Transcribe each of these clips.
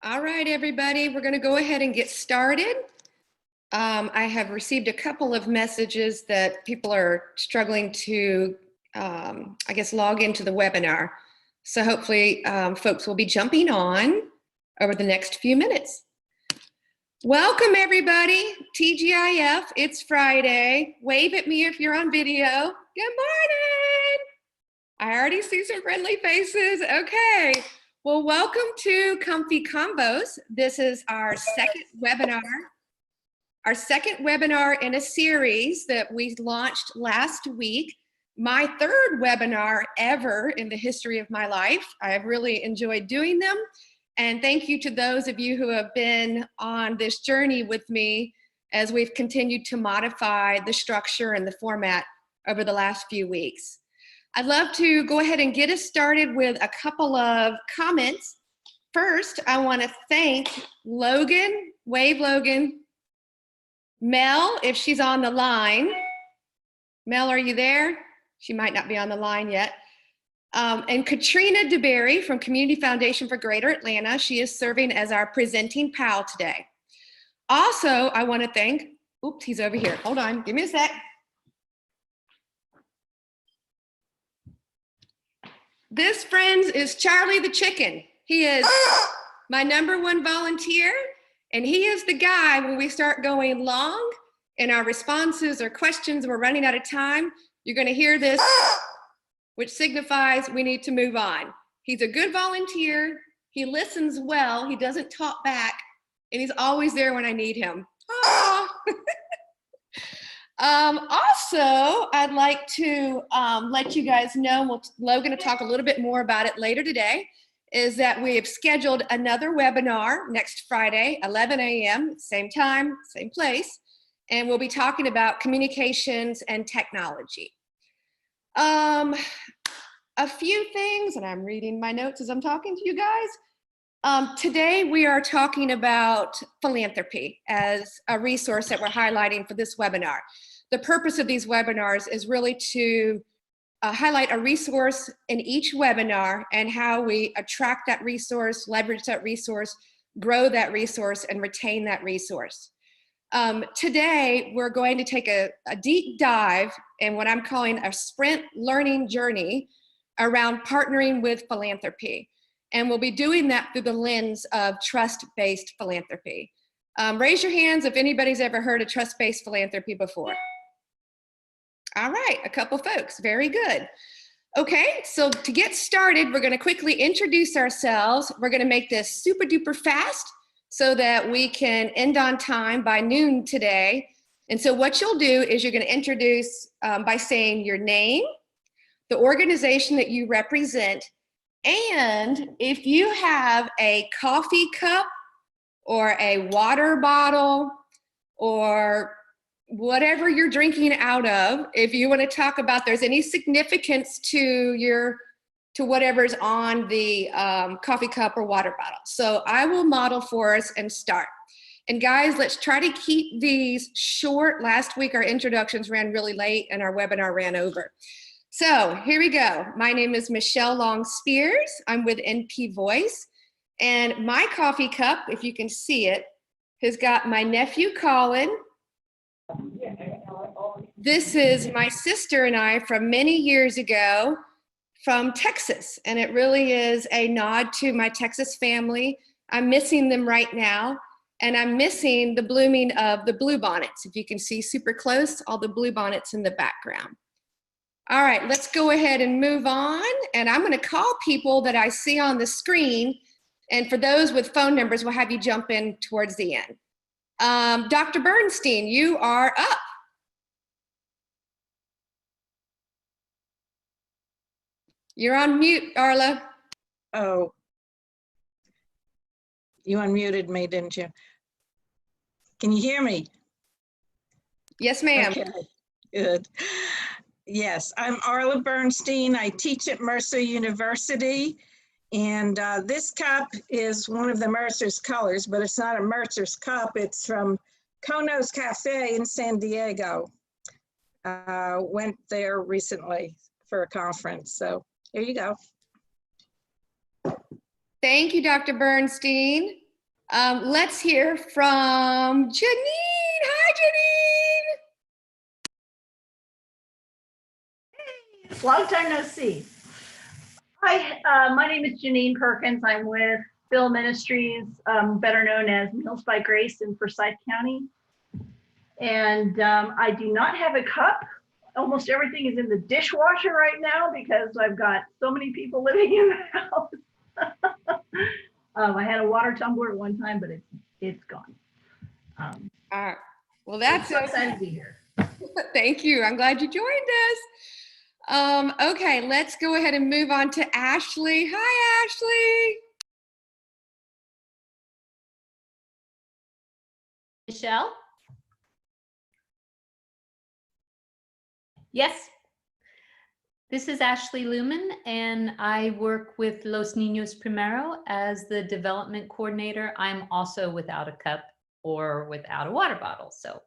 All right, everybody, we're going to go ahead and get started. I have received a couple of messages that people are struggling to, I guess, log into the webinar. So hopefully folks will be jumping on over the next few minutes. Welcome, everybody. TGIF, it's Friday. Wave at me if you're on video. Good morning. I already see some friendly faces. Okay. Well, welcome to Comfy Convos. This is our second webinar in a series that we launched last week. My third webinar ever in the history of my life. I've really enjoyed doing them. And thank you to those of you who have been on this journey with me as we've continued to modify the structure and the format over the last few weeks. I'd love to go ahead and get us started with a couple of comments. First, I want to thank Logan, wave Logan, Mel, if she's on the line. Mel, are you there? She might not be on the line yet. And Katrina DeBerry from Community Foundation for Greater Atlanta. She is serving as our presenting pal today. Also, I want to thank, oops, he's over here. Hold on, give me a sec. This, friends, is Charlie the chicken. He is my #1 volunteer, and he is the guy when we start going long in our responses or questions, we're running out of time, you're gonna hear this, which signifies we need to move on. He's a good volunteer, he listens well, he doesn't talk back, and he's always there when I need him. Also, I'd like to let you guys know, Logan will talk a little bit more about it later today, is that we have scheduled another webinar next Friday, 11 a.m., same time, same place, and we'll be talking about communications and technology. A few things, and I'm reading my notes as I'm talking to you guys. Today we are talking about philanthropy as a resource that we're highlighting for this webinar. The purpose of these webinars is really to highlight a resource in each webinar and how we attract that resource, leverage that resource, grow that resource, and retain that resource. Today, we're going to take a deep dive in what I'm calling a sprint learning journey around partnering with philanthropy. And we'll be doing that through the lens of trust-based philanthropy. Raise your hands if anybody's ever heard of trust-based philanthropy before. All right, a couple folks, very good. Okay, so to get started, we're gonna quickly introduce ourselves. We're gonna make this super duper fast so that we can end on time by noon today. And so what you'll do is you're gonna introduce by saying your name, the organization that you represent, and if you have a coffee cup or a water bottle or whatever you're drinking out of, if you want to talk about there's any significance to whatever's on the coffee cup or water bottle. So I will model for us and start. And guys, let's try to keep these short. Last week our introductions ran really late and our webinar ran over. So here we go. My name is Michelle Long Spears. I'm with NP Voice. And my coffee cup, if you can see it, has got my nephew Colin. This is my sister and I from many years ago from Texas. And it really is a nod to my Texas family. I'm missing them right now. And I'm missing the blooming of the bluebonnets. If you can see super close, all the bluebonnets in the background. All right, let's go ahead and move on. And I'm gonna call people that I see on the screen. And for those with phone numbers, we'll have you jump in towards the end. Dr. Bernstein, you are up. You're on mute, Arla. Oh, you unmuted me, didn't you? Can you hear me? Yes, ma'am. Okay, good. Yes, I'm Arla Bernstein. I teach at Mercer University. And this cup is one of the Mercer's colors, but it's not a Mercer's cup. It's from Kono's Cafe in San Diego. Went there recently for a conference. So here you go. Thank you, Dr. Bernstein. Let's hear from Janine. Hi, Janine. Long time no see. Hi, my name is Janine Perkins. I'm with Phil Ministries, better known as Meals by Grace in Forsyth County. And I do not have a cup. Almost everything is in the dishwasher right now because I've got so many people living in the house. I had a water tumbler at one time, but it's gone. All right. Well, that's so excited to be here. Thank you. I'm glad you joined us. Okay, let's go ahead and move on to Ashley. Hi, Ashley. Michelle? Yes. This is Ashley Lumen, and I work with Los Niños Primero as the development coordinator. I'm also without a cup or without a water bottle. So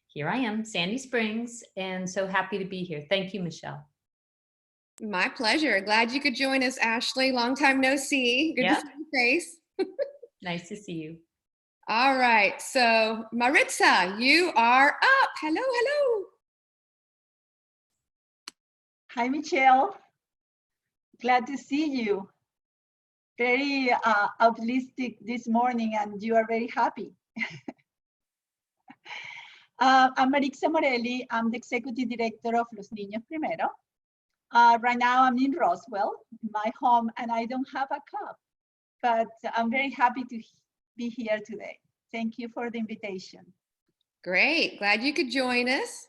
here I am, Sandy Springs, and so happy to be here. Thank you, Michelle. My pleasure. Glad you could join us, Ashley. Long time no see. Good to see your face. Nice to see you. All right. So Maritza, you are up. Hello, hello. Hi, Michelle. Glad to see you. Very optimistic this morning, and you are very happy. I'm Marixa Morelli. I'm the Executive Director of Los Niños Primero. Right now, I'm in Roswell, my home, and I don't have a cup, but I'm very happy to be here today. Thank you for the invitation. Great. Glad you could join us.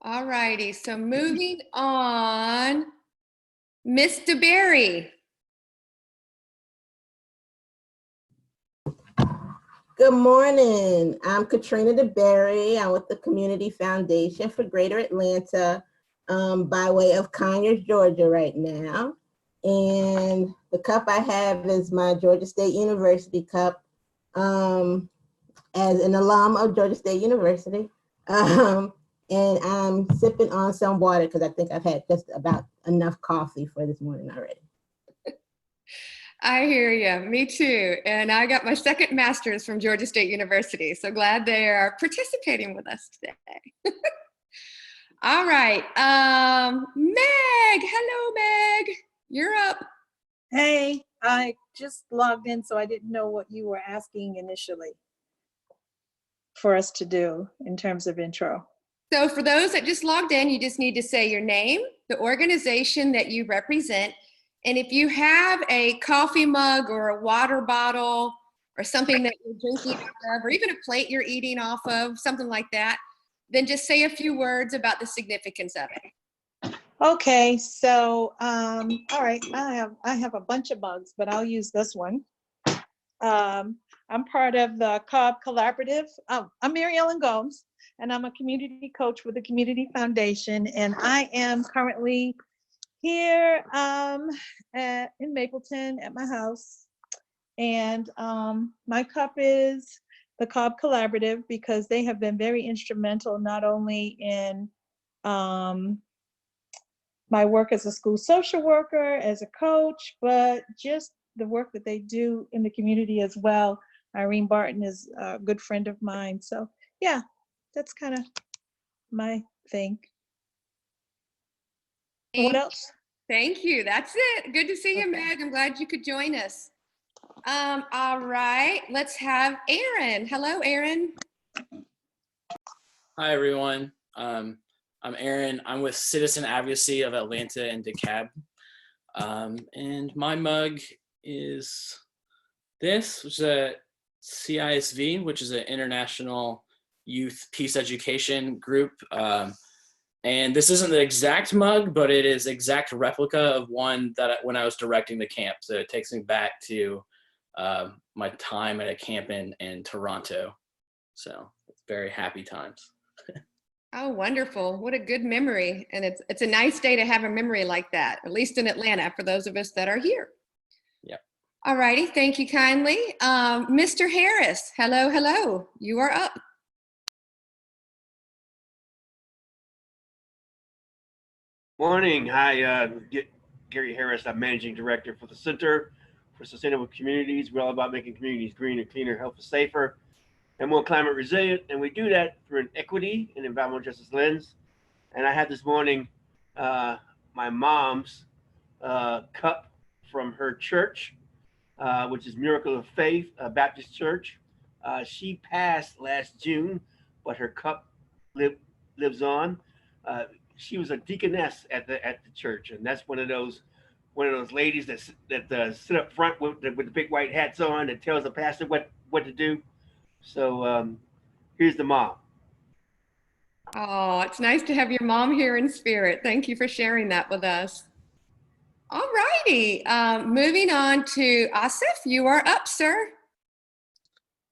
All righty. So moving on, Miss DeBerry. Good morning. I'm Katrina DeBerry. I'm with the Community Foundation for Greater Atlanta by way of Conyers, Georgia right now. And the cup I have is my Georgia State University cup as an alum of Georgia State University. And I'm sipping on some water because I think I've had just about enough coffee for this morning already. I hear you. Me too. And I got my second master's from Georgia State University. So glad they are participating with us today. All right. Meg. Hello, Meg. You're up. Hey, I just logged in, so I didn't know what you were asking initially for us to do in terms of intro. So for those that just logged in, you just need to say your name, the organization that you represent, and if you have a coffee mug or a water bottle or something that you're drinking out of, or even a plate you're eating off of, something like that, then just say a few words about the significance of it. Okay, so all right, I have a bunch of mugs, but I'll use this one. I'm part of the Cobb Collaborative. I'm Mary Ellen Gomes, and I'm a community coach with the Community Foundation, and I am currently here in Mapleton at my house. And my cup is the Cobb Collaborative because they have been very instrumental not only in my work as a school social worker, as a coach, but just the work that they do in the community as well. Irene Barton is a good friend of mine. So yeah, that's kind of my thing. What else? Thank you. That's it. Good to see you, Meg. I'm glad you could join us. All right, let's have Aaron. Hello, Aaron. Hi, everyone. I'm Aaron. I'm with Citizen Advocacy of Atlanta and DeKalb. And my mug is this, which is a CISV, which is an International Youth Peace Education group. And this isn't the exact mug, but it is exact replica of one that when I was directing the camp. So it takes me back to my time at a camp in Toronto. So it's very happy times. Oh, wonderful. What a good memory. And it's a nice day to have a memory like that, at least in Atlanta, for those of us that are here. Yep. All righty. Thank you kindly. Mr. Harris. Hello, hello. You are up. Morning. Hi, Gary Harris. I'm Managing Director for the Center for for sustainable communities. We're all about making communities greener, cleaner, healthier, safer, and more climate resilient. And we do that through an equity and environmental justice lens. And I had this morning my mom's cup from her church, which is Miracle of Faith Baptist Church. She passed last June, but her cup lives on. She was a deaconess at the church, and that's one of those ladies that sit up front with the big white hats on that tells the pastor what to do. So here's the mom. Oh, it's nice to have your mom here in spirit. Thank you for sharing that with us. All righty, moving on to Asif. You are up, sir.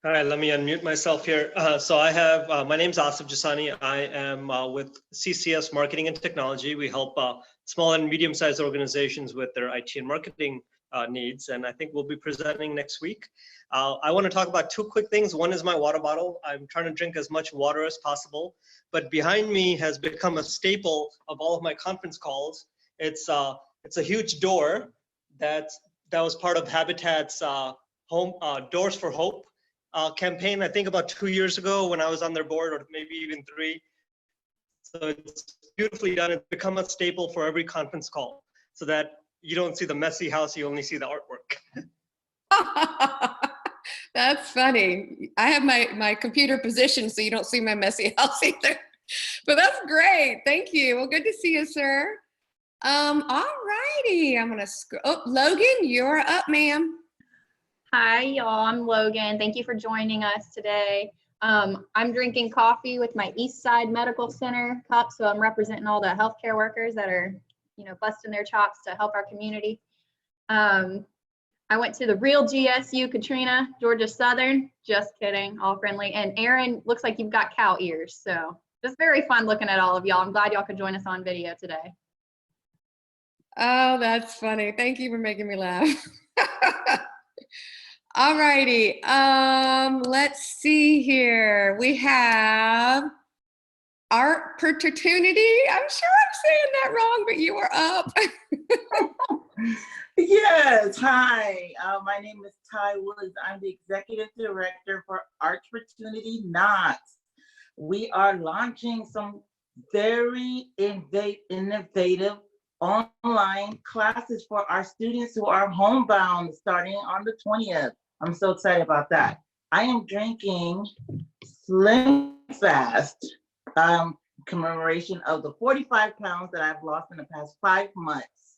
All right, let me unmute myself here. So I have, my name's Asif Jasani. I am with CCS Marketing and Technology. We help small and medium-sized organizations with their IT and marketing needs, and I think we'll be presenting next week. I want to talk about two quick things. One is my water bottle. I'm trying to drink as much water as possible, but behind me has become a staple of all of my conference calls. It's a huge door that was part of Habitat's Doors for Hope campaign, I think about 2 years ago when I was on their board, or maybe even 3. So it's beautifully done. It's become a staple for every conference call, so that you don't see the messy house, you only see the artwork. That's funny. I have my computer positioned so you don't see my messy house either. But that's great. Thank you. Well, good to see you, sir. All righty. I'm gonna scroll. Oh, Logan, you're up, ma'am. Hi, y'all. I'm Logan. Thank you for joining us today. I'm drinking coffee with my Eastside Medical Center cup, so I'm representing all the healthcare workers that are, busting their chops to help our community. I went to the real GSU, Katrina, Georgia Southern. Just kidding, all friendly. And Aaron, looks like you've got cow ears, so just very fun looking at all of y'all. I'm glad y'all could join us on video today. Oh, that's funny. Thank you for making me laugh. All righty. Let's see here. We have Art Opportunity. I'm sure I'm saying that wrong, but you are up. Yes, hi. My name is Ty Woods. I'm the Executive Director for Art Opportunity Knox. We are launching some very innovative online classes for our students who are homebound starting on the 20th. I'm so excited about that. I am drinking Slim Fast, commemoration of the 45 pounds that I've lost in the past 5 months.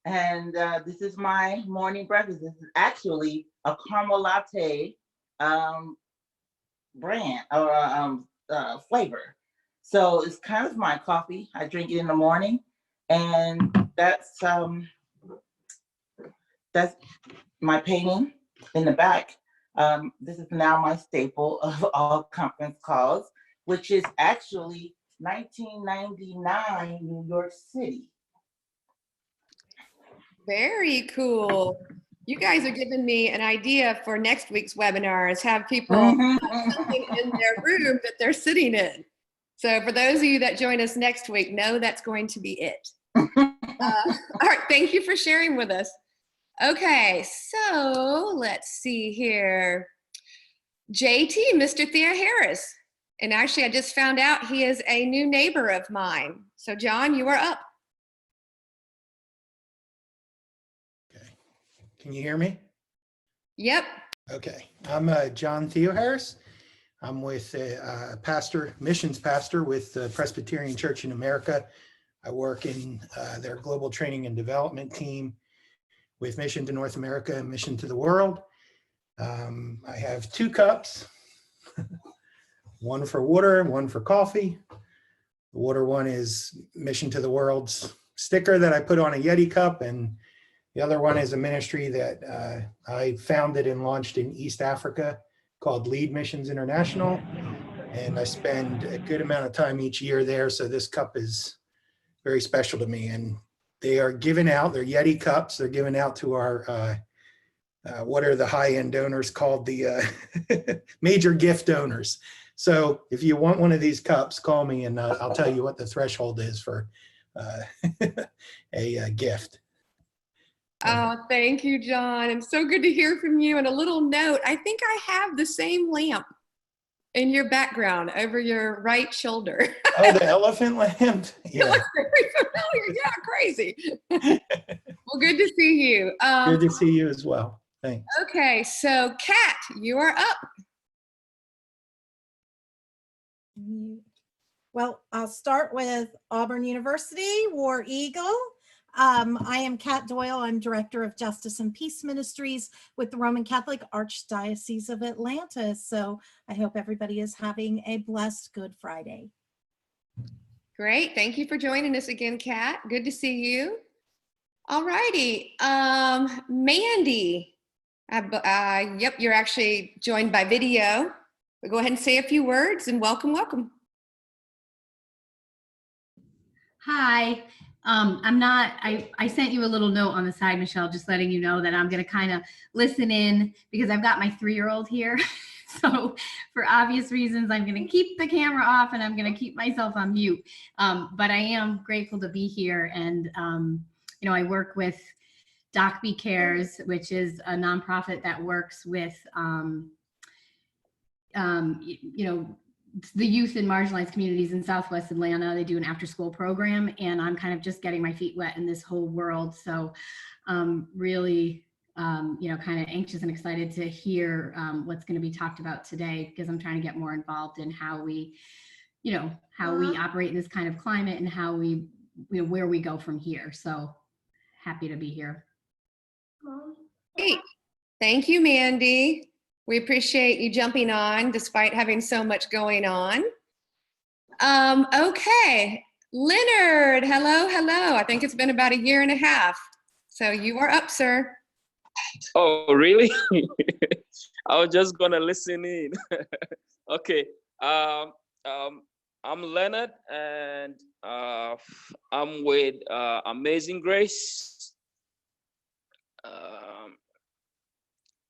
And this is my morning breakfast. This is actually a caramel latte brand or flavor. So it's kind of my coffee. I drink it in the morning, and that's my painting in the back. This is now my staple of all conference calls, which is actually 1999 New York City. Very cool. You guys are giving me an idea for next week's webinar, is have people have something in their room that they're sitting in. So for those of you that join us next week, know that's going to be it. All right, thank you for sharing with us. Okay, so let's see here. JT, Mr. Thea Harris. And actually, I just found out he is a new neighbor of mine. So John, you are up. Okay, can you hear me? Yep. Okay, I'm John Theo Harris. I'm with missions pastor with the Presbyterian Church in America. I work in their global training and development team with Mission to North America and Mission to the World. I have 2 cups, one for water and one for coffee. The water one is Mission to the World's sticker that I put on a Yeti cup, and the other one is a ministry that I founded and launched in East Africa called Lead Missions International. And I spend a good amount of time each year there. So this cup is very special to me. And they are given out, they're Yeti cups. They're given out to our, what are the high-end donors called, the major gift donors. So if you want one of these cups, call me and I'll tell you what the threshold is for a gift. Oh, thank you, John. And so good to hear from you. And a little note, I think I have the same lamp in your background over your right shoulder. Oh, the elephant lamp. It Yeah. looks very familiar. Yeah, crazy. Well, good to see you. Good to see you as well. Thanks. Okay, so Kat, you are up. Well, I'll start with Auburn University, War Eagle. I am Kat Doyle. I'm Director of Justice and Peace Ministries with the Roman Catholic Archdiocese of Atlanta. So I hope everybody is having a blessed Good Friday. Great. Thank you for joining us again, Kat. Good to see you. All righty. Mandy. Yep, you're actually joined by video. But go ahead and say a few words and welcome. Hi, I sent you a little note on the side, Michelle, just letting you know that I'm going to kind of listen in because I've got my 3-year-old here. So for obvious reasons, I'm going to keep the camera off and I'm going to keep myself on mute. But I am grateful to be here. And, you know, I work with DocB Cares, which is a nonprofit that works with, you know, the youth in marginalized communities in Southwest Atlanta. They do an after-school program, and I'm kind of just getting my feet wet in this whole world. So really, you know, kind of anxious and excited to hear what's going to be talked about today, because I'm trying to get more involved in how we, you know, how we operate in this kind of climate and how we, you know, where we go from here. So happy to be here. Great. Thank you, Mandy. We appreciate you jumping on despite having so much going on. Okay, Leonard, hello. I think it's been about 1.5 years. So you are up, sir. Oh, really? I was just gonna listen in. Okay, I'm Leonard, and I'm with Amazing Grace.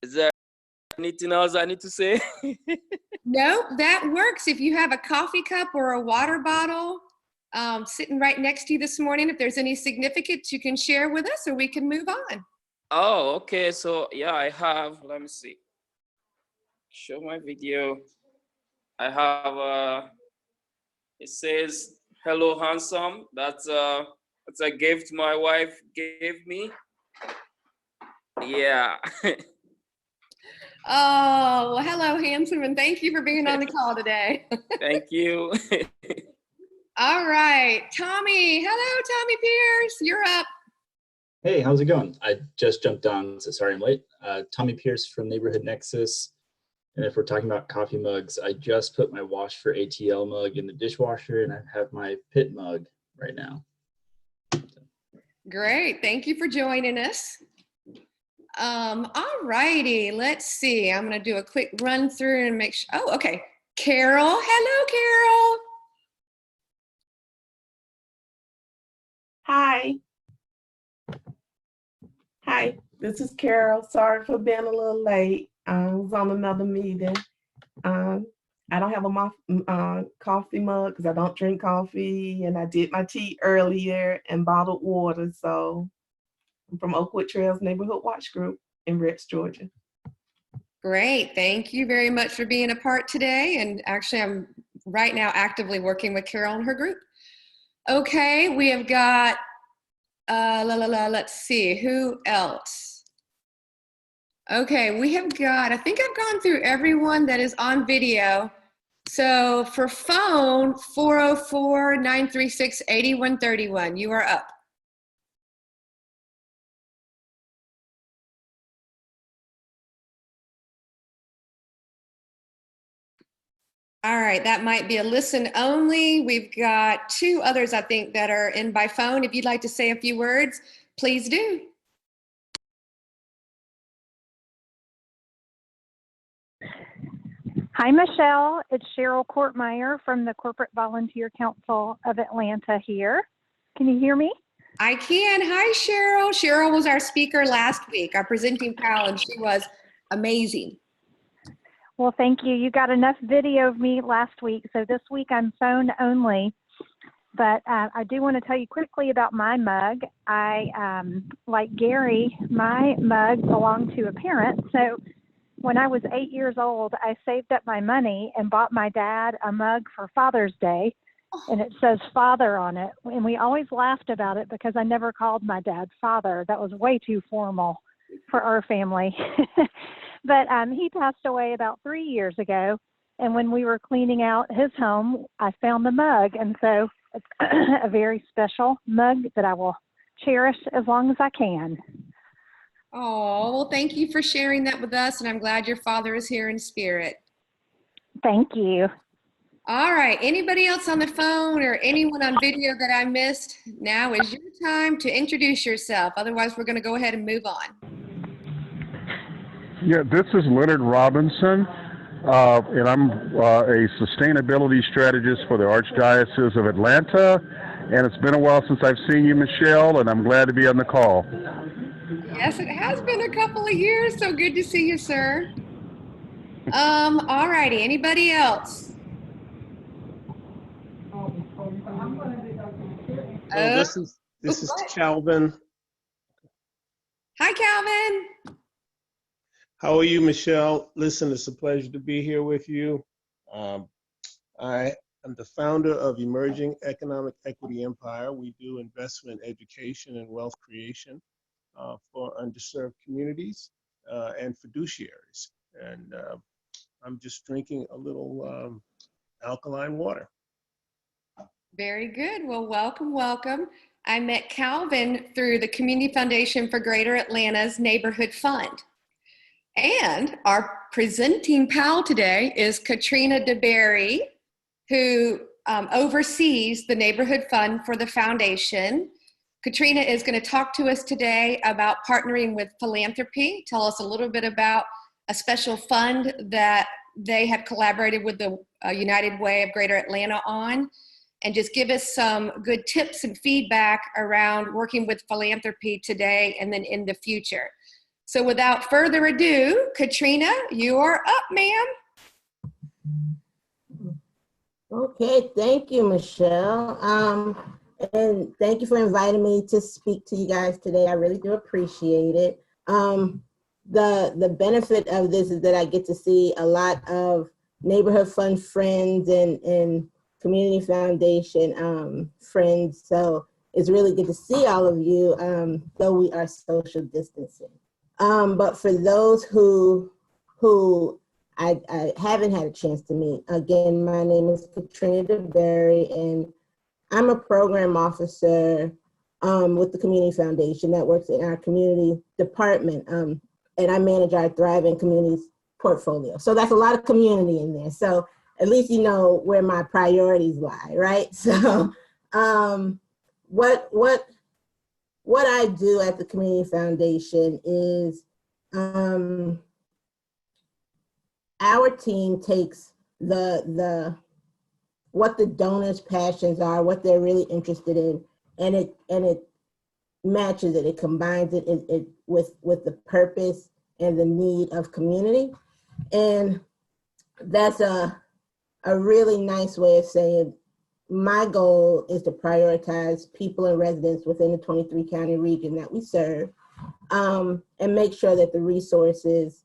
Is there anything else I need to say? No, that works. If you have a coffee cup or a water bottle sitting right next to you this morning, if there's any significance you can share with us, or we can move on. Oh, okay. So yeah, I have, let me see. Show my video. I have it says, "Hello, handsome." That's a gift my wife gave me. Yeah. Oh, well, hello, handsome, and thank you for being on the call today. Thank you. All right, Tommy. Hello, Tommy Pierce. You're up. Hey, how's it going? I just jumped on, so sorry I'm late. Tommy Pierce from Neighborhood Nexus. And if we're talking about coffee mugs, I just put my Wash for ATL mug in the dishwasher, and I have my Pit mug right now. Great. Thank you for joining us. All righty. Let's see. I'm going to do a quick run through and make sure. Oh, okay. Carol. Hello, Carol. Hi, this is Carol. Sorry for being a little late. I was on another meeting. I don't have a coffee mug because I don't drink coffee, and I did my tea earlier and bottled water. So I'm from Oakwood Trails Neighborhood Watch Group in Rex, Georgia. Great. Thank you very much for being a part today. And actually, I'm right now actively working with Carol and her group. Okay, we have got, let's see, who else? Okay, we have got, I think I've gone through everyone that is on video. So for phone, 404-936-8131, you are up. All right, that might be a listen only. We've got 2 others, I think, that are in by phone. If you'd like to say a few words, please do. Hi, Michelle. It's Cheryl Courtmeyer from the Corporate Volunteer Council of Atlanta here. Can you hear me? I can. Hi, Cheryl. Cheryl was our speaker last week, our presenting pal, and she was amazing. Well, thank you. You got enough video of me last week, so this week I'm phone only. But I do want to tell you quickly about my mug. Like Gary, my mug belonged to a parent. So when I was 8 years old, I saved up my money and bought my dad a mug for Father's Day. And it says father on it. And we always laughed about it because I never called my dad father. That was way too formal for our family. But he passed away about 3 years ago. And when we were cleaning out his home, I found the mug. And so it's a very special mug that I will cherish as long as I can. Oh, well, thank you for sharing that with us. And I'm glad your father is here in spirit. Thank you. All right. Anybody else on the phone or anyone on video that I missed? Now is your time to introduce yourself. Otherwise, we're going to go ahead and move on. Yeah, this is Leonard Robinson, and I'm a sustainability strategist for the Archdiocese of Atlanta. And it's been a while since I've seen you, Michelle, and I'm glad to be on the call. Yes, it has been a couple of years. So good to see you, sir. All righty. Anybody else? This is Calvin. Hi, Calvin. How are you, Michelle? Listen, it's a pleasure to be here with you. I am the founder of Emerging Economic Equity Empire. We do investment, education, and wealth creation for underserved communities and fiduciaries. And I'm just drinking a little alkaline water. Very good. Well, welcome, welcome. I met Calvin through the Community Foundation for Greater Atlanta's Neighborhood Fund. And our presenting pal today is Katrina DeBerry, who oversees the Neighborhood Fund for the Foundation. Katrina is going to talk to us today about partnering with Philanthropy, tell us a little bit about a special fund that they have collaborated with the United Way of Greater Atlanta on, and just give us some good tips and feedback around working with Philanthropy today and then in the future. So without further ado, Katrina, you are up, ma'am. Okay, thank you, Michelle. And thank you for inviting me to speak to you guys today. I really do appreciate it. The benefit of this is that I get to see a lot of neighborhood fund friends and community foundation friends. So it's really good to see all of you, though we are social distancing. But for those who I haven't had a chance to meet, again, my name is Katrina DeBerry, and I'm a program officer with the Community Foundation that works in our community department, and I manage our Thriving Communities portfolio. So that's a lot of community in there. So at least you know where my priorities lie, right? So what I do at the Community Foundation is our team takes what the donors' passions are, what they're really interested in, and it matches it. It combines it with the purpose and the need of community, and that's a really nice way of saying my goal is to prioritize people and residents within the 23 county region that we serve, and make sure that the resources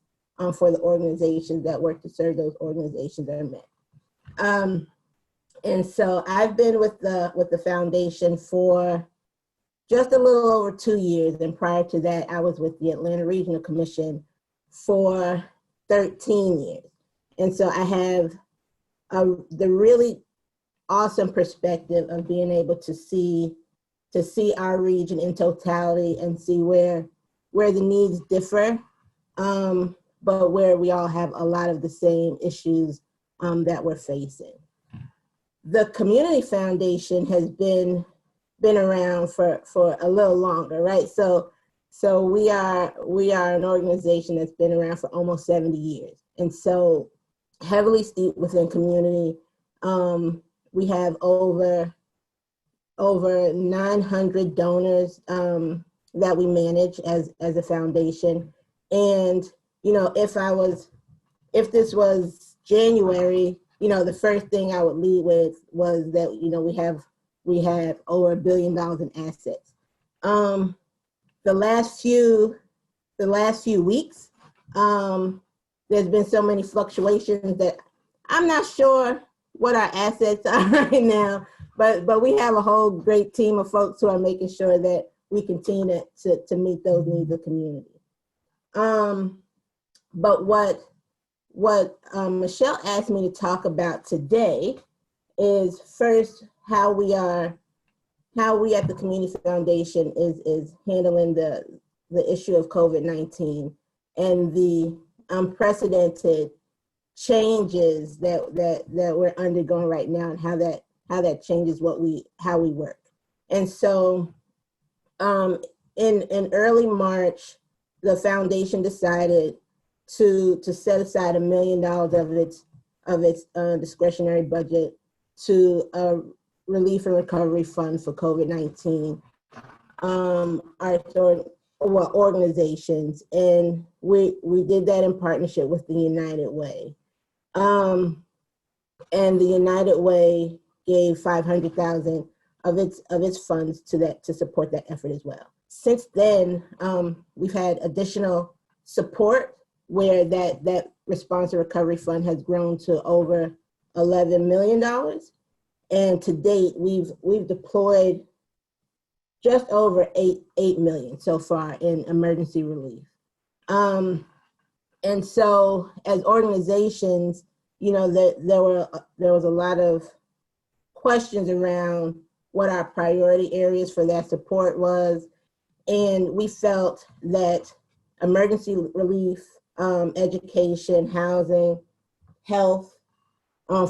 for the organizations that work to serve those organizations are met. And so I've been with the foundation for just a little over 2 years, and prior to that, I was with the Atlanta Regional Commission for 13 years. And so I have the really awesome perspective of being able to see our region in totality and see where the needs differ, but where we all have a lot of the same issues that we're facing. The Community Foundation has been around for a little longer, right? So we are an organization that's been around for almost 70 years, and so heavily steeped within community. We have over 900 donors that we manage as a foundation. And, you know, if this was January, you know, the first thing I would lead with was that, you know, we have we have over $1 billion in assets. The last few weeks, there's been so many fluctuations that I'm not sure what our assets are right now, but we have a whole great team of folks who are making sure that we continue to meet those needs of the community. But what Michelle asked me to talk about today is first how we at the Community Foundation is handling the issue of COVID-19 and the unprecedented changes that we're undergoing right now, and how that changes how we work. And so in early March, the foundation decided to set aside $1 million of its discretionary budget to a relief and recovery fund for COVID-19 organizations, and we did that in partnership with the United Way. And the United Way gave $500,000 of its funds to support that effort as well. Since then, we've had additional support where that response and recovery fund has grown to over $11 million. And to date, we've deployed just over $8 million so far in emergency relief. And so as organizations, there was a lot of questions around what our priority areas for that support was. And we felt that emergency relief, education, housing, health,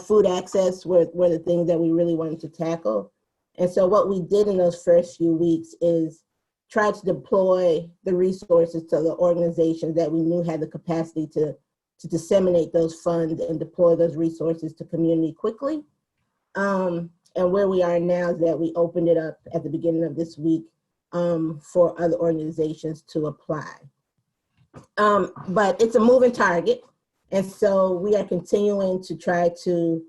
food access were the things that we really wanted to tackle. And so what we did in those first few weeks is try to deploy the resources to the organizations that we knew had the capacity to disseminate those funds and deploy those resources to community quickly. And where we are now is that we opened it up at the beginning of this week for other organizations to apply. But it's a moving target. And so we are continuing to try to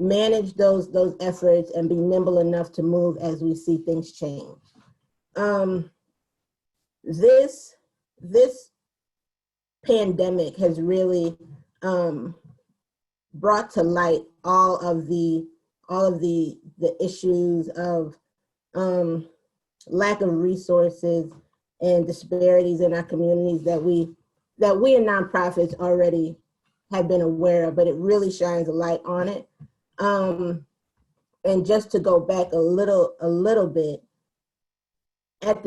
manage those efforts and be nimble enough to move as we see things change. This pandemic has really brought to light all of the issues of lack of resources and disparities in our communities that we in nonprofits already have been aware of, but it really shines a light on it. And just to go back a little bit, at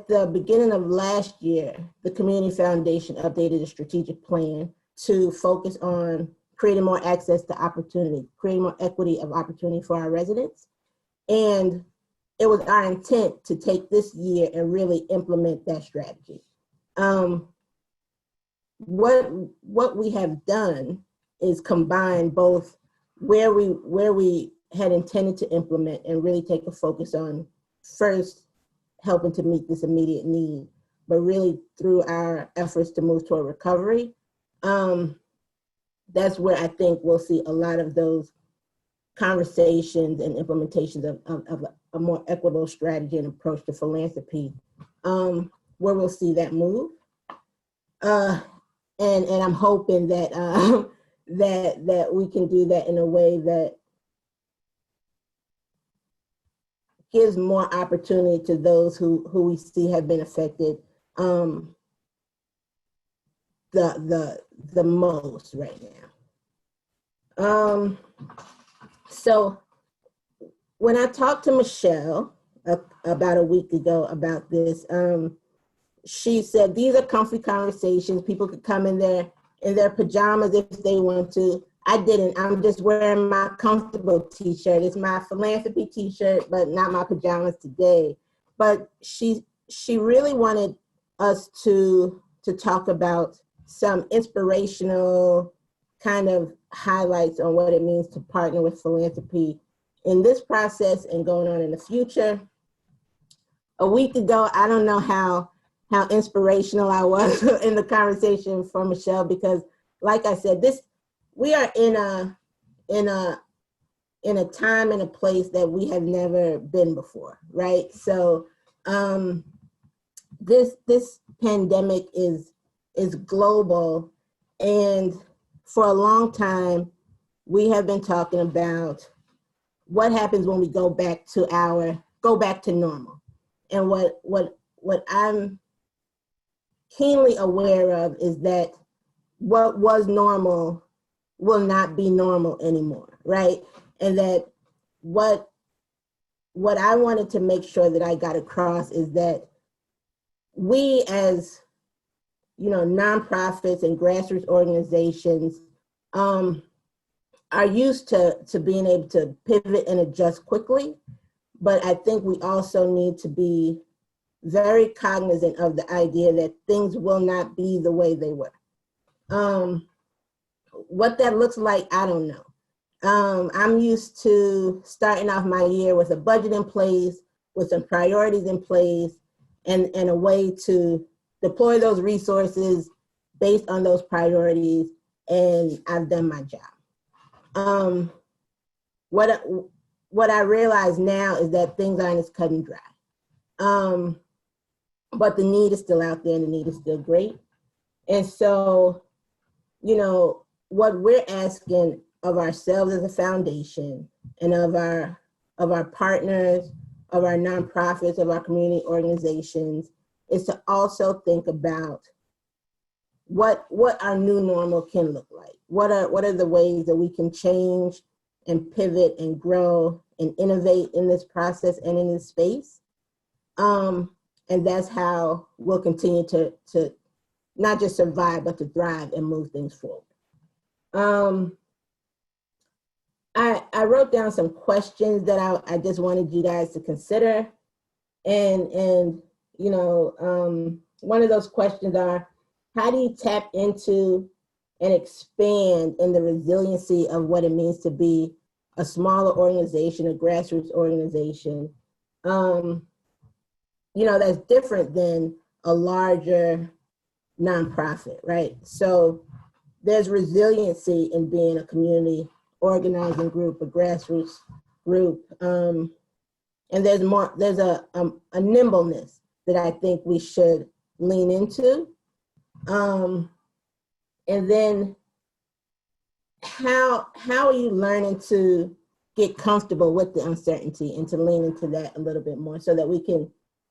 the beginning of last year, the Community Foundation updated a strategic plan to focus on creating more access to opportunity, creating more equity of opportunity for our residents. And it was our intent to take this year and really implement that strategy. What we have done is combine both where we had intended to implement and really take a focus on first helping to meet this immediate need, but really through our efforts to move toward recovery, that's where I think we'll see a lot of those conversations and implementations of a more equitable strategy and approach to philanthropy, where we'll see that move. And I'm hoping that that we can do that in a way that gives more opportunity to those who we see have been affected the most right now. So when I talked to Michelle about a week ago about this, she said, these are comfy conversations. People could come in their pajamas if they want to. I didn't. I'm just wearing my comfortable t-shirt. It's my philanthropy t-shirt, but not my pajamas today. But she really wanted us to talk about some inspirational kind of highlights on what it means to partner with philanthropy in this process and going on in the future. A week ago, I don't know how inspirational I was in the conversation for Michelle, because like I said, we are in in a time and a place that we have never been before, right? So this pandemic is global, and for a long time we have been talking about what happens when we go back to normal. And what I'm keenly aware of is that what was normal will not be normal anymore, right? And that what I wanted to make sure that I got across is that we, as nonprofits and grassroots organizations, are used to being able to pivot and adjust quickly. But I think we also need to be very cognizant of the idea that things will not be the way they were. What that looks like, I don't know. I'm used to starting off my year with a budget in place, with some priorities in place, and a way to deploy those resources based on those priorities, and I've done my job. What I realize now is that things aren't as cut and dry. But the need is still out there, and the need is still great. And so, what we're asking of ourselves as a foundation, and of our partners, of our nonprofits, of our community organizations, is to also think about what our new normal can look like. What are the ways that we can change and pivot and grow and innovate in this process and in this space? And that's how we'll continue to not just survive, but to thrive and move things forward. I wrote down some questions that I just wanted you guys to consider. And one of those questions are, how do you tap into and expand in the resiliency of what it means to be a smaller organization, a grassroots organization? That's different than a larger nonprofit, right? So there's resiliency in being a community organizing group, a grassroots group, and there's a nimbleness that I think we should lean into. And then how are you learning to get comfortable with the uncertainty and to lean into that a little bit more, so that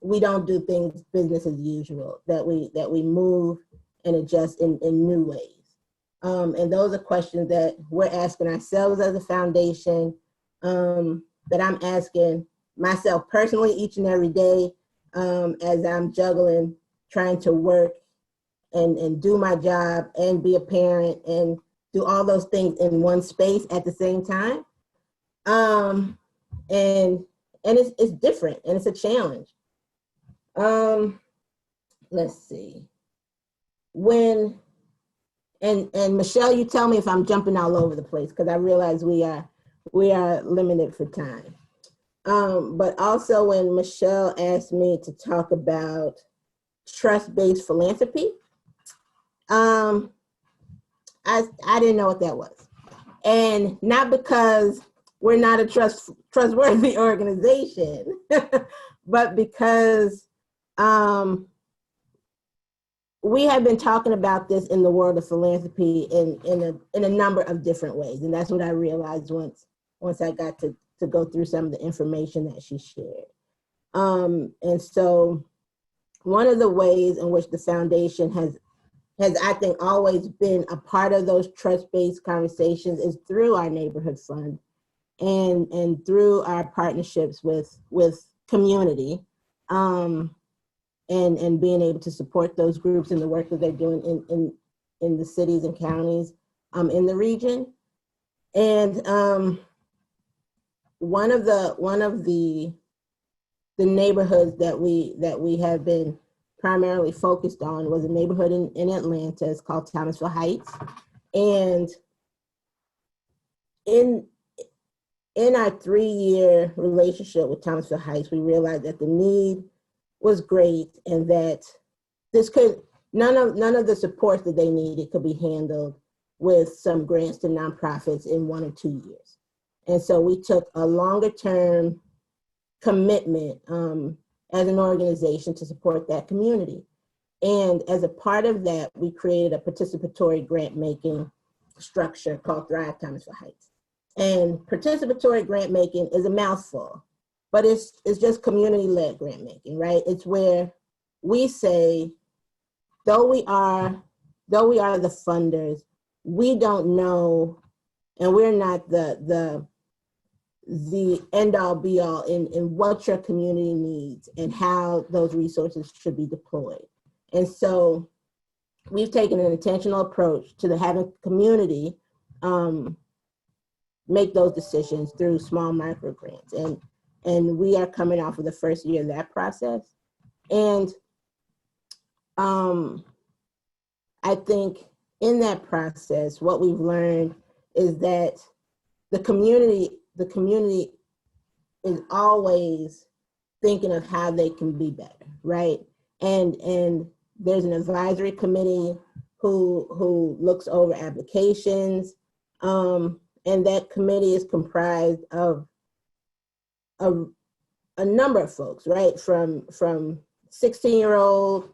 we don't do things business as usual, that we move and adjust in new ways. And those are questions that we're asking ourselves as a foundation, that I'm asking myself personally each and every day, as I'm juggling, trying to work and do my job and be a parent and do all those things in one space at the same time. And it's different, and it's a challenge. Let's see. And Michelle, you tell me if I'm jumping all over the place, because I realize we are limited for time. But also when Michelle asked me to talk about trust-based philanthropy, I didn't know what that was. And not because we're not a trustworthy organization, but because we have been talking about this in the world of philanthropy in a number of different ways. And that's what I realized once I got to go through some of the information that she shared. And so one of the ways in which the foundation has I think always been a part of those trust-based conversations is through our neighborhood fund and through our partnerships with community, and being able to support those groups in the work that they're doing in the cities and counties in the region. And one of the neighborhoods that we have been primarily focused on was a neighborhood in Atlanta. It's called Thomasville Heights. And in our 3-year relationship with Thomasville Heights, we realized that the need was great, and that none of the supports that they needed could be handled with some grants to nonprofits in 1 or 2 years. And so we took a longer term commitment as an organization to support that community. And as a part of that, we created a participatory grant making structure called Thrive Thomasville Heights. And participatory grant making is a mouthful, but it's just community-led grant making, right? It's where we say, though we are the funders, we don't know, and we're not the end all be all in what your community needs and how those resources should be deployed. And so we've taken an intentional approach to having community make those decisions through small micro grants. And we are coming off of the first year of that process. And I think in that process, what we've learned is that the community is always thinking of how they can be better, right? And there's an advisory committee who looks over applications, and that committee is comprised of a number of folks, right? From 16-year-old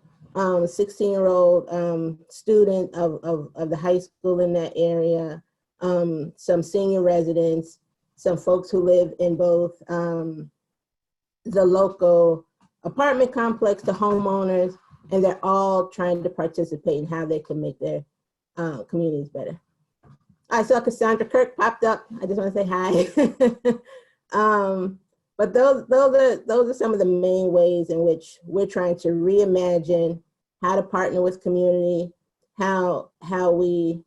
student of the high school in that area, some senior residents, some folks who live in both the local apartment complex, the homeowners, and they're all trying to participate in how they can make their communities better. I saw Cassandra Kirk popped up. I just want to say hi. But those are some of the main ways in which we're trying to reimagine how to partner with community, how we,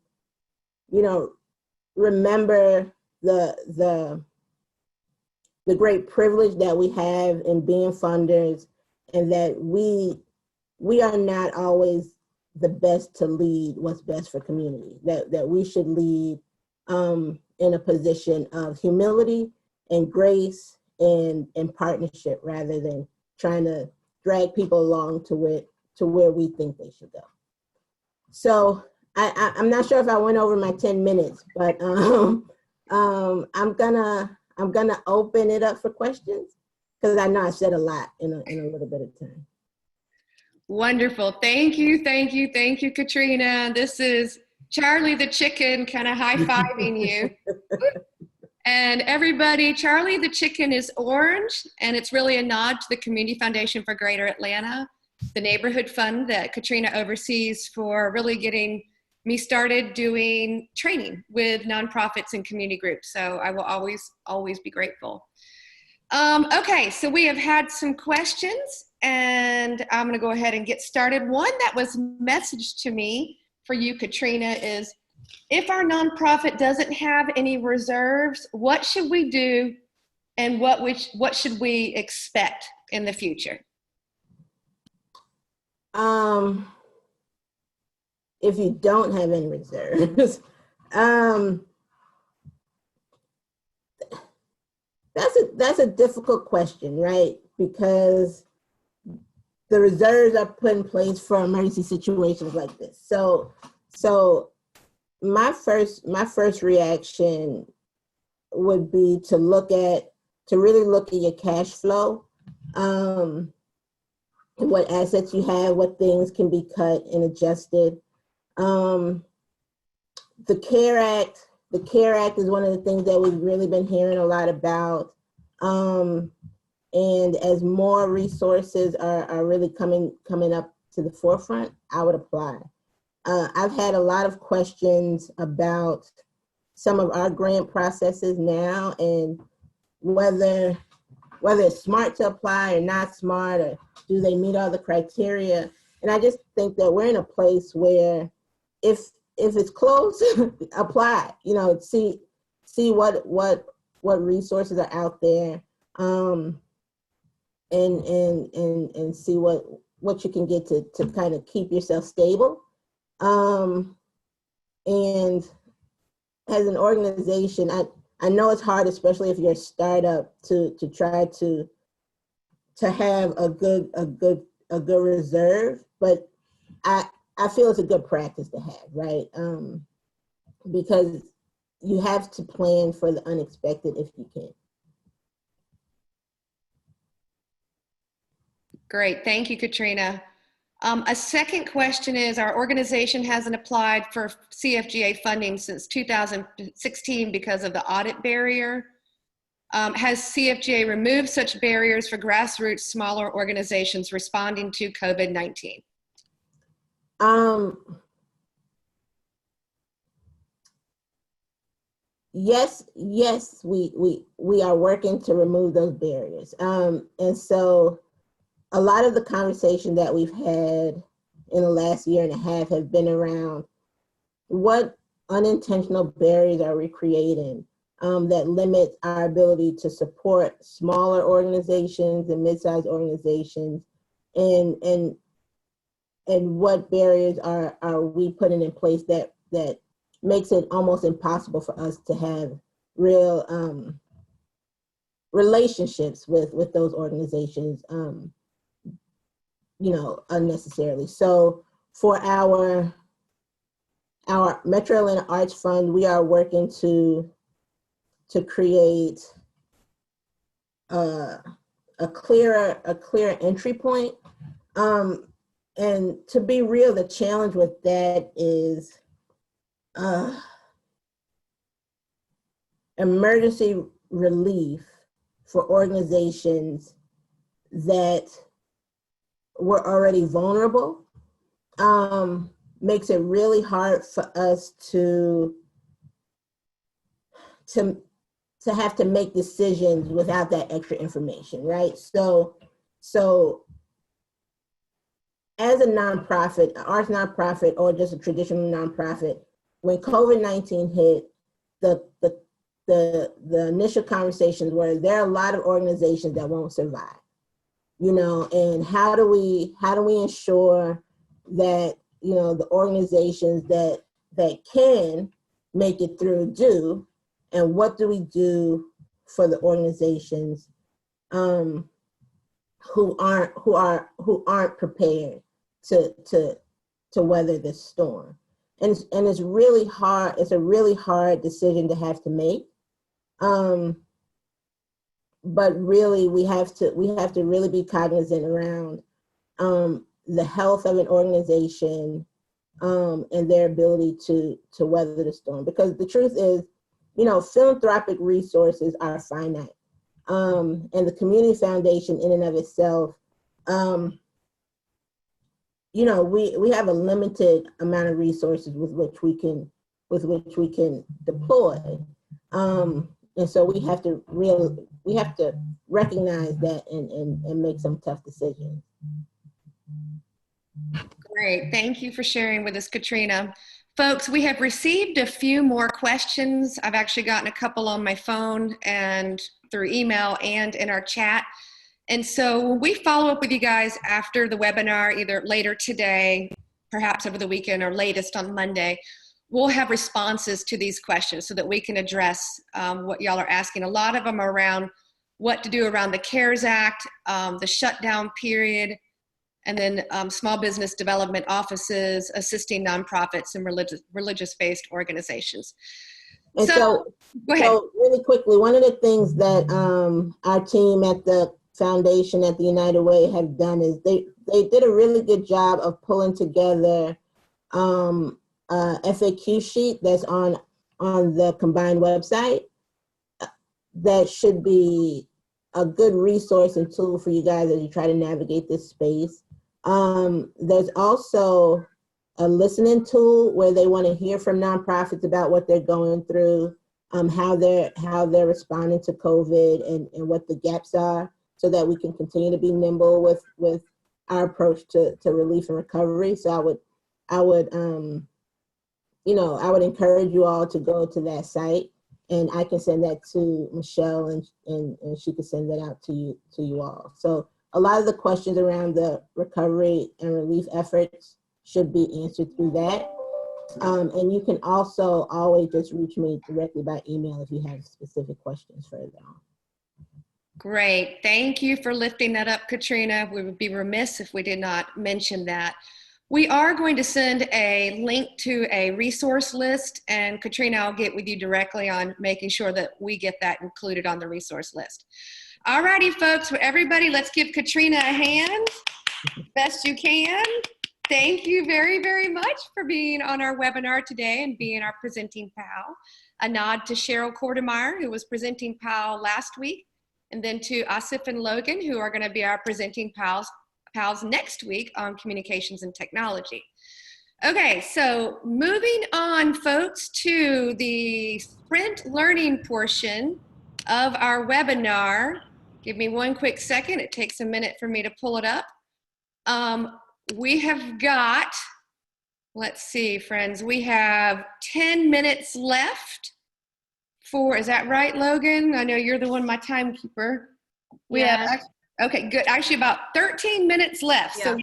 remember the great privilege that we have in being funders, and that we are not always the best to lead what's best for community, that we should lead in a position of humility and grace and partnership, rather than trying to drag people along to where we think they should go. So I'm not sure if I went over my 10 minutes, but I'm gonna open it up for questions, because I know I said a lot in a little bit of time. Wonderful. Thank you, Katrina. This is Charlie the chicken kind of high-fiving you. And everybody, Charlie the chicken is orange, and it's really a nod to the Community Foundation for Greater Atlanta, the neighborhood fund that Katrina oversees for really getting me started doing training with nonprofits and community groups. So I will always be grateful. Okay, so we have had some questions, and I'm gonna go ahead and get started. One that was messaged to me for you, Katrina, is, if our nonprofit doesn't have any reserves, what should we do, and what should we expect in the future? If you don't have any reserves, that's a difficult question, right? Because the reserves are put in place for emergency situations like this. So my first reaction would be to really look at your cash flow, what assets you have, what things can be cut and adjusted. The CARE Act is one of the things that we've really been hearing a lot about. And as more resources are really coming up to the forefront, I would apply. I've had a lot of questions about some of our grant processes now, and whether it's smart to apply or not smart, or do they meet all the criteria. And I just think that we're in a place where if it's close, apply, see what resources are out there, and see what you can get to kind of keep yourself stable. And as an organization, I know it's hard, especially if you're a startup, to try to have a good reserve, but I feel it's a good practice to have, right? Because you have to plan for the unexpected if you can. Great, thank you, Katrina. A second question is, our organization hasn't applied for CFGA funding since 2016 because of the audit barrier. Has CFGA removed such barriers for grassroots smaller organizations responding to COVID-19? Yes, we are working to remove those barriers. And so a lot of the conversation that we've had in the last year and a half have been around what unintentional barriers are we creating that limit our ability to support smaller organizations and mid-sized organizations, and what barriers are we putting in place that makes it almost impossible for us to have real relationships with those organizations, unnecessarily. So for our Metro Atlanta Arts Fund, we are working to create a clear entry point. And to be real, the challenge with that is emergency relief for organizations that were already vulnerable makes it really hard for us to have to make decisions without that extra information, right? So as a nonprofit, an arts nonprofit, or just a traditional nonprofit, when COVID-19 hit, the initial conversations were, there are a lot of organizations that won't survive, and how do we ensure that, the organizations that can make it through do, and what do we do for the organizations who aren't prepared to weather this storm? And it's really hard. It's a really hard decision to have to make. But really, we have to really be cognizant around the health of an organization and their ability to weather the storm. Because the truth is, philanthropic resources are finite, and the community foundation in and of itself, we have a limited amount of resources with which we can deploy, and so we have to recognize that and make some tough decisions. Great, thank you for sharing with us, Katrina. Folks, we have received a few more questions. I've actually gotten a couple on my phone and through email and in our chat. And so when we follow up with you guys after the webinar, either later today, perhaps over the weekend, or latest on Monday, we'll have responses to these questions so that we can address what y'all are asking. A lot of them are around what to do around the CARES Act, the shutdown period, and then small business development offices, assisting nonprofits and religious-based organizations. And so go ahead. So really quickly, one of the things that our team at the foundation at the United Way have done is they did a really good job of pulling together a FAQ sheet that's on the combined website that should be a good resource and tool for you guys as you try to navigate this space. There's also a listening tool where they want to hear from nonprofits about what they're going through, how they're responding to COVID, and what the gaps are, so that we can continue to be nimble with our approach to relief and recovery. So I would encourage you all to go to that site, and I can send that to Michelle, and she can send that out to you all. So a lot of the questions around the recovery and relief efforts should be answered through that. And you can also always just reach me directly by email if you have specific questions further on. Great, thank you for lifting that up, Katrina. We would be remiss if we did not mention that. We are going to send a link to a resource list, and Katrina, I'll get with you directly on making sure that we get that included on the resource list. All righty, folks, for everybody, let's give Katrina a hand, best you can. Thank you very, very much for being on our webinar today and being our presenting pal. A nod to Cheryl Cordemeyer, who was presenting pal last week, and then to Asif and Logan, who are going to be our presenting pals next week on communications and technology. Okay, so moving on, folks, to the sprint learning portion of our webinar. Give me one quick second. It takes a minute for me to pull it up. We have got, let's see, friends, we have 10 minutes left for, is that right, Logan? I know you're the one, my timekeeper. We have, okay, good. Actually, about 13 minutes left. So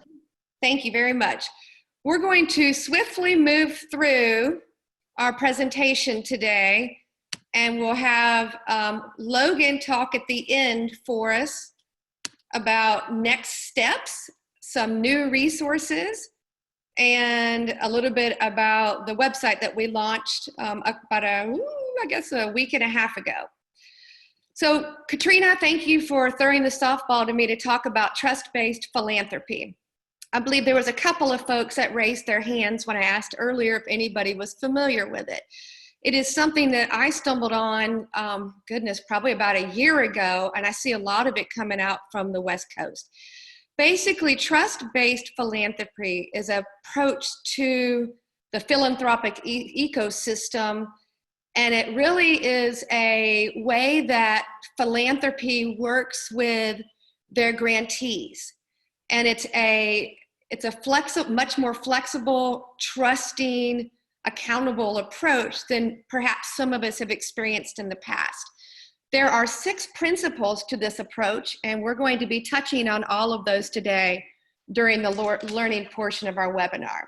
thank you very much. We're going to swiftly move through our presentation today, and we'll have Logan talk at the end for us about next steps, some new resources, and a little bit about the website that we launched about I guess a week and a half ago. So Katrina, thank you for throwing the softball to me to talk about trust-based philanthropy. I believe there was a couple of folks that raised their hands when I asked earlier if anybody was familiar with it. It is something that I stumbled on, goodness, probably about a year ago, and I see a lot of it coming out from the West Coast. Basically, trust-based philanthropy is an approach to the philanthropic ecosystem, and it really is a way that philanthropy works with their grantees. And it's a much more flexible, trusting, accountable approach than perhaps some of us have experienced in the past. There are 6 principles to this approach, and we're going to be touching on all of those today during the learning portion of our webinar.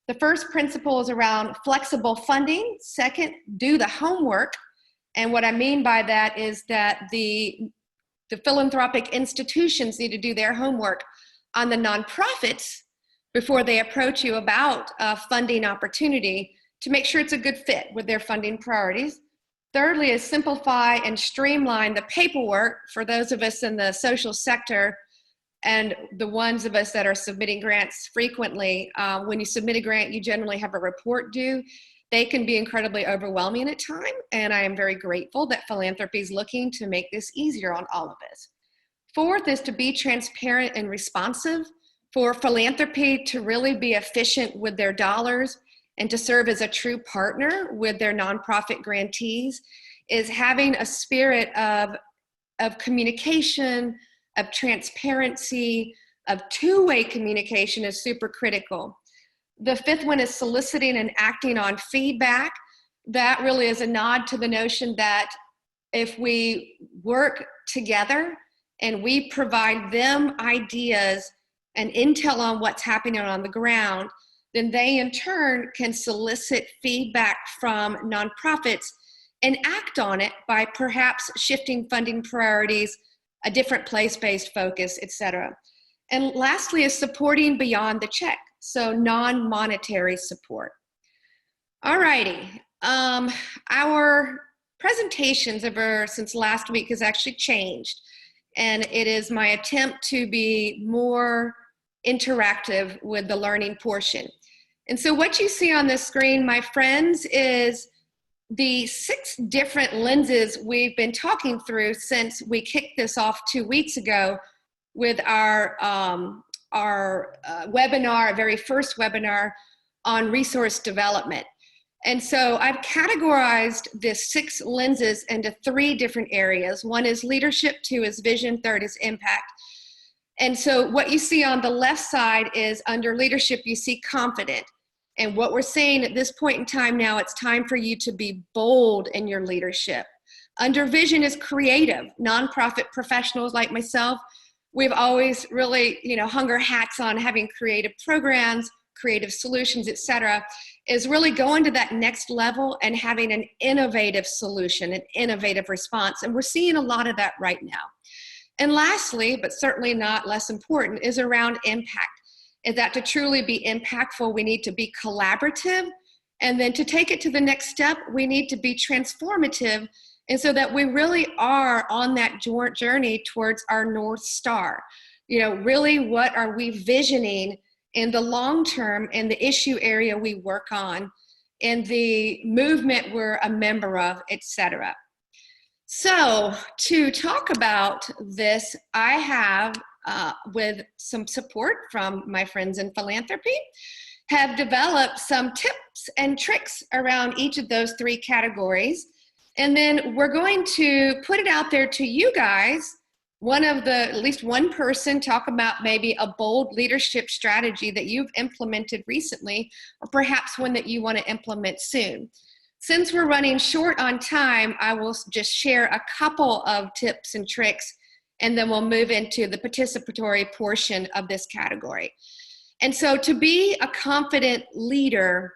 The first principle is around flexible funding. Second, do the homework. And what I mean by that is that the philanthropic institutions need to do their homework on the nonprofits before they approach you about a funding opportunity to make sure it's a good fit with their funding priorities. Thirdly is simplify and streamline the paperwork for those of us in the social sector and the ones of us that are submitting grants frequently. When you submit a grant, you generally have a report due. They can be incredibly overwhelming at times, and I am very grateful that philanthropy is looking to make this easier on all of us. Fourth is to be transparent and responsive. For philanthropy to really be efficient with their dollars and to serve as a true partner with their nonprofit grantees is having a spirit of communication, of transparency, of two-way communication is super critical. The fifth one is soliciting and acting on feedback. That really is a nod to the notion that if we work together and we provide them ideas and intel on what's happening on the ground, then they in turn can solicit feedback from nonprofits and act on it by perhaps shifting funding priorities, a different place-based focus, etc. And lastly is supporting beyond the check, so non-monetary support. All righty, our presentations ever since last week has actually changed, and it is my attempt to be more interactive with the learning portion. And so what you see on the screen, my friends, is the 6 different lenses we've been talking through since we kicked this off 2 weeks ago with our webinar, our very first webinar on resource development. And so I've categorized the 6 lenses into 3 different areas. 1 is leadership, 2 is vision, 3rd is impact. And so what you see on the left side is under leadership, you see confident. And what we're saying at this point in time now, it's time for you to be bold in your leadership. Under vision is creative. Nonprofit professionals like myself, we've always really, hung our hats on having creative programs, creative solutions, et cetera, is really going to that next level and having an innovative solution, an innovative response. And we're seeing a lot of that right now. And lastly, but certainly not less important, is around impact. is that to truly be impactful, we need to be collaborative. And then to take it to the next step, we need to be transformative. And so that we really are on that journey towards our North Star. You know, really, what are we visioning in the long term in the issue area we work on, in the movement we're a member of, etc. So to talk about this, I have, with some support from my friends in Philanthropy, have developed some tips and tricks around each of those three categories. And then we're going to put it out there to you guys. At least one person talk about maybe a bold leadership strategy that you've implemented recently, or perhaps one that you want to implement soon. Since we're running short on time, I will just share a couple of tips and tricks, and then we'll move into the participatory portion of this category. And so to be a confident leader,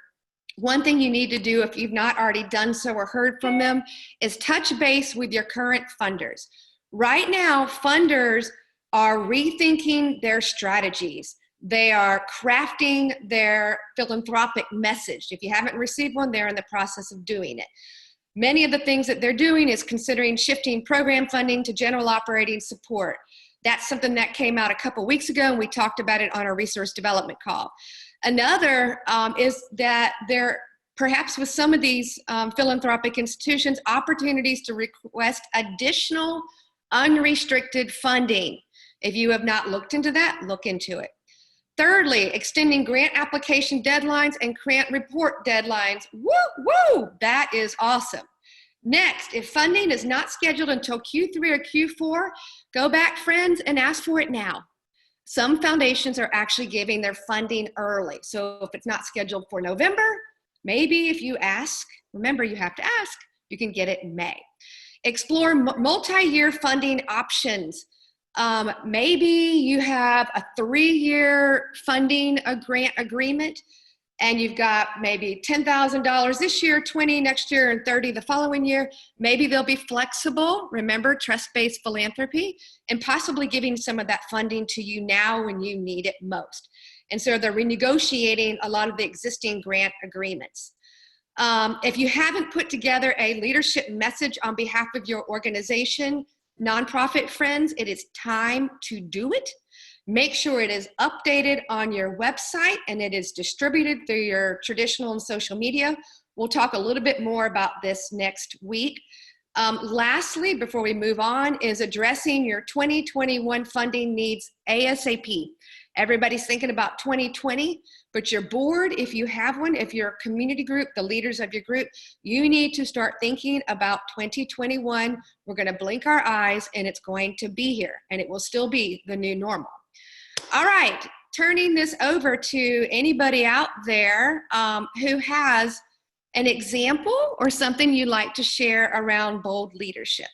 one thing you need to do, if you've not already done so or heard from them, is touch base with your current funders. Right now, funders are rethinking their strategies. They are crafting their philanthropic message. If you haven't received one, they're in the process of doing it. Many of the things that they're doing is considering shifting program funding to general operating support. That's something that came out a couple weeks ago, and we talked about it on our resource development call. Another is that there, perhaps with some of these philanthropic institutions, opportunities to request additional unrestricted funding. If you have not looked into that, look into it. Thirdly, extending grant application deadlines and grant report deadlines. Woo, woo, that is awesome. Next, if funding is not scheduled until Q3 or Q4, go back, friends, and ask for it now. Some foundations are actually giving their funding early. So if it's not scheduled for November, maybe if you ask, remember you have to ask, you can get it in May. Explore multi-year funding options. Maybe you have a 3-year funding grant agreement, and you've got maybe $10,000 this year, 20 next year, and 30 the following year. Maybe they'll be flexible, remember, trust-based philanthropy, and possibly giving some of that funding to you now when you need it most. And so they're renegotiating a lot of the existing grant agreements. If you haven't put together a leadership message on behalf of your organization, nonprofit friends, it is time to do it. Make sure it is updated on your website and it is distributed through your traditional and social media. We'll talk a little bit more about this next week. Lastly, before we move on, is addressing your 2021 funding needs ASAP. Everybody's thinking about 2020, but your board, if you have one, if you're a community group, the leaders of your group, you need to start thinking about 2021. We're going to blink our eyes and it's going to be here, and it will still be the new normal. All right, turning this over to anybody out there who has an example or something you'd like to share around bold leadership.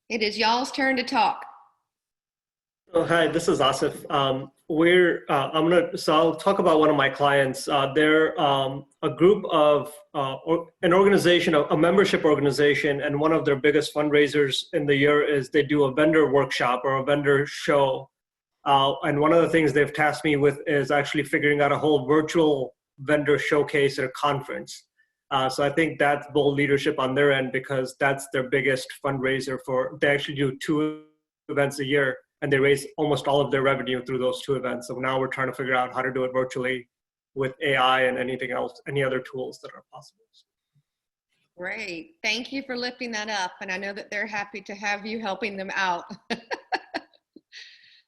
It is y'all's turn to talk. Oh, hi, this is Asif. I'll talk about one of my clients. They're a group of an organization, a membership organization, and one of their biggest fundraisers in the year is they do a vendor workshop or a vendor show. And one of the things they've tasked me with is actually figuring out a whole virtual vendor showcase at a conference. So I think that's bold leadership on their end, because that's their biggest fundraiser they actually do 2 events a year, and they raise almost all of their revenue through those 2 events. So now we're trying to figure out how to do it virtually with AI and anything else, any other tools that are possible. Great. Thank you for lifting that up. And I know that they're happy to have you helping them out.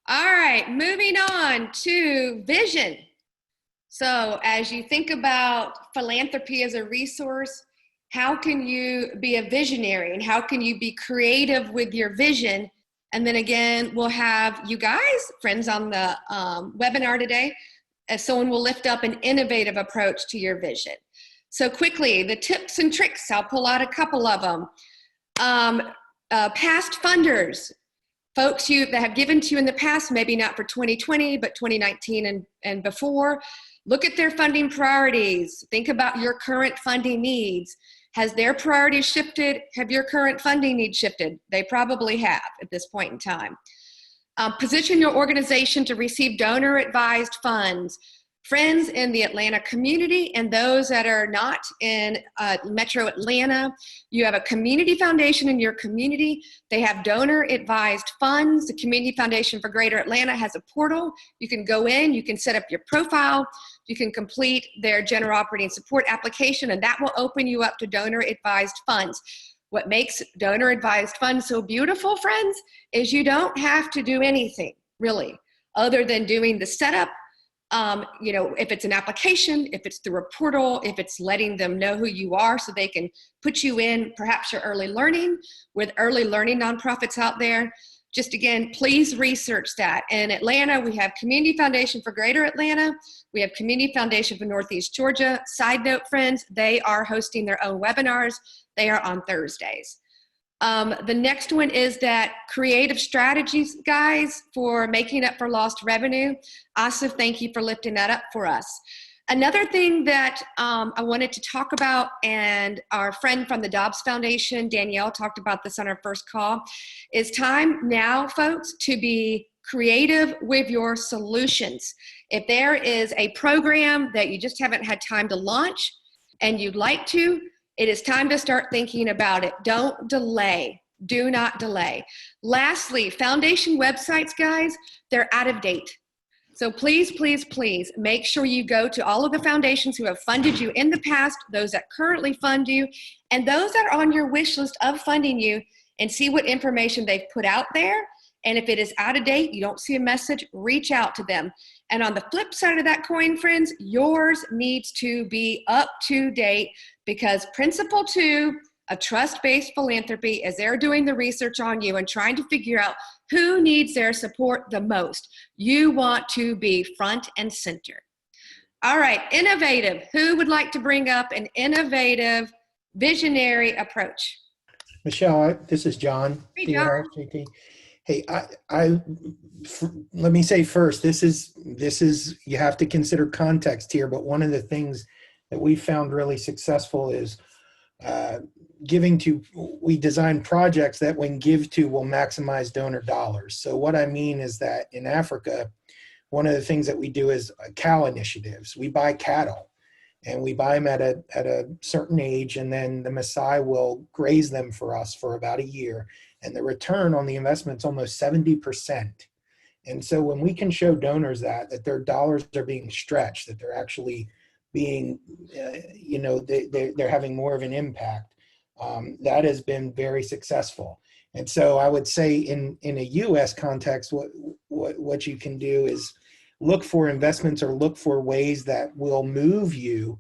All right, moving on to vision. So as you think about philanthropy as a resource, how can you be a visionary and how can you be creative with your vision? And then again, we'll have you guys, friends on the webinar today, as someone will lift up an innovative approach to your vision. So quickly, the tips and tricks, I'll pull out a couple of them. Past funders, folks that have given to you in the past, maybe not for 2020, but 2019 and before. Look at their funding priorities. Think about your current funding needs. Has their priorities shifted? Have your current funding needs shifted? They probably have at this point in time. Position your organization to receive donor-advised funds. Friends in the Atlanta community and those that are not in Metro Atlanta, you have a community foundation in your community. They have donor-advised funds. The Community Foundation for Greater Atlanta has a portal. You can go in, you can set up your profile, you can complete their general operating support application, and that will open you up to donor-advised funds. What makes donor-advised funds so beautiful, friends, is you don't have to do anything, really, other than doing the setup. You know, if it's an application, if it's through a portal, if it's letting them know who you are so they can put you in perhaps your early learning with early learning nonprofits out there. Just again, please research that. In Atlanta, we have Community Foundation for Greater Atlanta. We have Community Foundation for Northeast Georgia. Side note, friends, they are hosting their own webinars. They are on Thursdays. The next one is that creative strategies, guys, for making up for lost revenue. Asif, thank you for lifting that up for us. Another thing that I wanted to talk about, and our friend from the Dobbs Foundation, Danielle, talked about this on our first call, is time now, folks, to be creative with your solutions. If there is a program that you just haven't had time to launch and you'd like to, it is time to start thinking about it. Don't delay. Do not delay. Lastly, foundation websites, guys, they're out of date. So please, please, please make sure you go to all of the foundations who have funded you in the past, those that currently fund you, and those that are on your wish list of funding you, and see what information they've put out there. And if it is out of date, you don't see a message, reach out to them. And on the flip side of that coin, friends, yours needs to be up to date, because Principle 2 of trust-based philanthropy is they're doing the research on you and trying to figure out who needs their support the most. You want to be front and center. All right, innovative. Who would like to bring up an innovative, visionary approach? Michelle, this is John. Hey, John. Hey, let me say first, this is, you have to consider context here, but one of the things that we found really successful is we design projects that when give to will maximize donor dollars. So what I mean is that in Africa, one of the things that we do is cow initiatives. We buy cattle and we buy them at a certain age, and then the Maasai will graze them for us for about a year. And the return on the investment is almost 70%. And so when we can show donors that their dollars are being stretched, that they're actually being, they're having more of an impact, that has been very successful. And so I would say in a US context, what you can do is look for investments or look for ways that will move you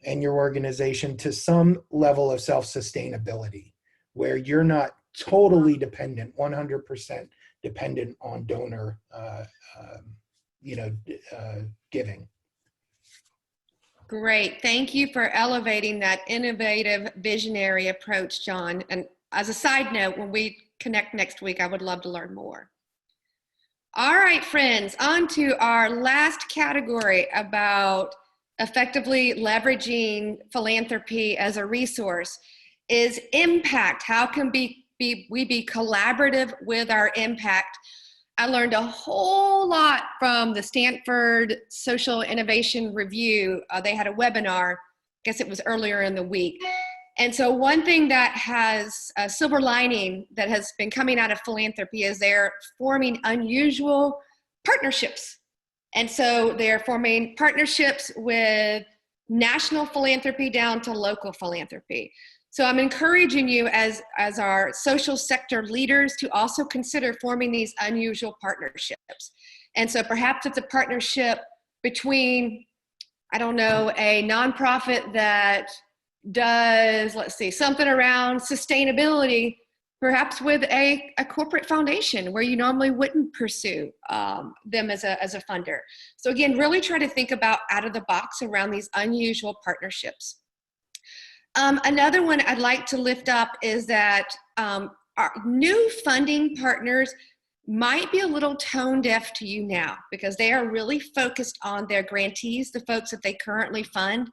and your organization to some level of self-sustainability, where you're not totally dependent, 100% dependent on donor, giving. Great. Thank you for elevating that innovative, visionary approach, John. And as a side note, when we connect next week, I would love to learn more. All right, friends, on to our last category about effectively leveraging philanthropy as a resource is impact. How can we be collaborative with our impact? I learned a whole lot from the Stanford Social Innovation Review. They had a webinar, I guess it was earlier in the week. And so one thing that has a silver lining that has been coming out of philanthropy is they're forming unusual partnerships. And so they're forming partnerships with national philanthropy down to local philanthropy. So I'm encouraging you as our social sector leaders to also consider forming these unusual partnerships. And so perhaps it's a partnership between, I don't know, a nonprofit that does, let's see, something around sustainability, perhaps with a corporate foundation where you normally wouldn't pursue them as a funder. So again, really try to think about out of the box around these unusual partnerships. Another one I'd like to lift up is that our new funding partners might be a little tone deaf to you now, because they are really focused on their grantees, the folks that they currently fund,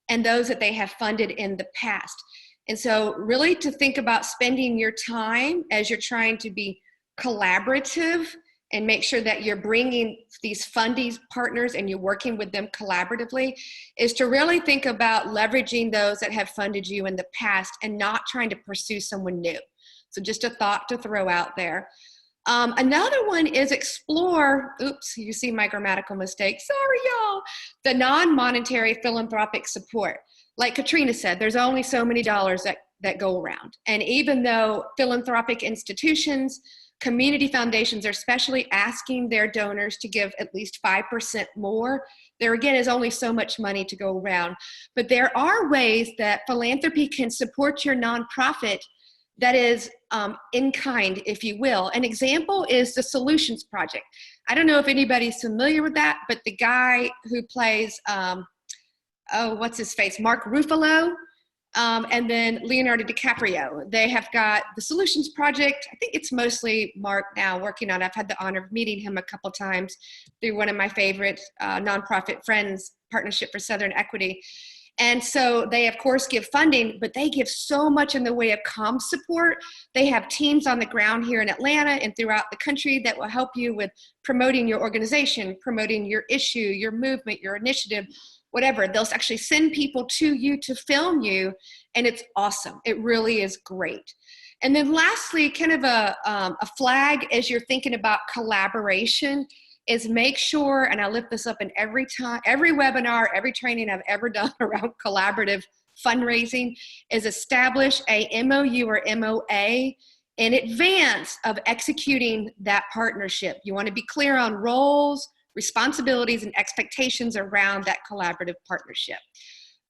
and those that they have funded in the past. And so really to think about spending your time as you're trying to be collaborative and make sure that you're bringing these funding partners and you're working with them collaboratively, is to really think about leveraging those that have funded you in the past and not trying to pursue someone new. So just a thought to throw out there. Another one is explore, oops, you see my grammatical mistake, sorry y'all, the non-monetary philanthropic support. Like Katrina said, there's only so many dollars that go around. And even though philanthropic institutions, community foundations are especially asking their donors to give at least 5% more, there again is only so much money to go around. But there are ways that philanthropy can support your nonprofit that is in kind, if you will. An example is the Solutions Project. I don't know if anybody's familiar with that, but the guy who plays, what's his face, Mark Ruffalo, and then Leonardo DiCaprio. They have got the Solutions Project. I think it's mostly Mark now working on it. I've had the honor of meeting him a couple times through one of my favorite nonprofit friends, Partnership for Southern Equity. And so they, of course, give funding, but they give so much in the way of comm support. They have teams on the ground here in Atlanta and throughout the country that will help you with promoting your organization, promoting your issue, your movement, your initiative, whatever. They'll actually send people to you to film you, and it's awesome. It really is great. And then lastly, kind of a flag as you're thinking about collaboration is make sure, and I lift this up in every webinar, every training I've ever done around collaborative fundraising, is establish a MOU or MOA in advance of executing that partnership. You want to be clear on roles, responsibilities, and expectations around that collaborative partnership.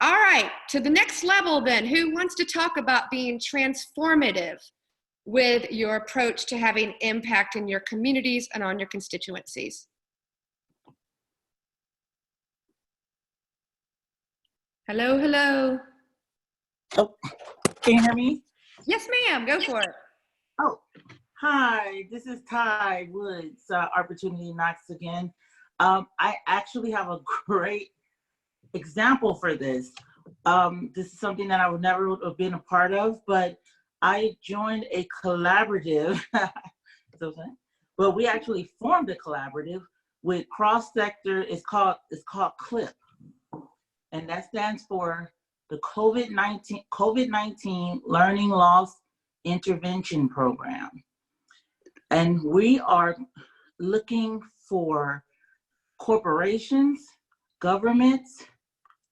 All right, to the next level then, who wants to talk about being transformative with your approach to having impact in your communities and on your constituencies? Hello, hello. Oh, can you hear me? Yes, ma'am, go for it. Oh, hi, this is Ty Woods, Opportunity Knocks again. I actually have a great example for this. This is something that I would never have been a part of, but I joined a collaborative, but we actually formed a collaborative with cross-sector. It's called CLIP, and that stands for the COVID-19 Learning Loss Intervention Program. And we are looking for corporations, governments,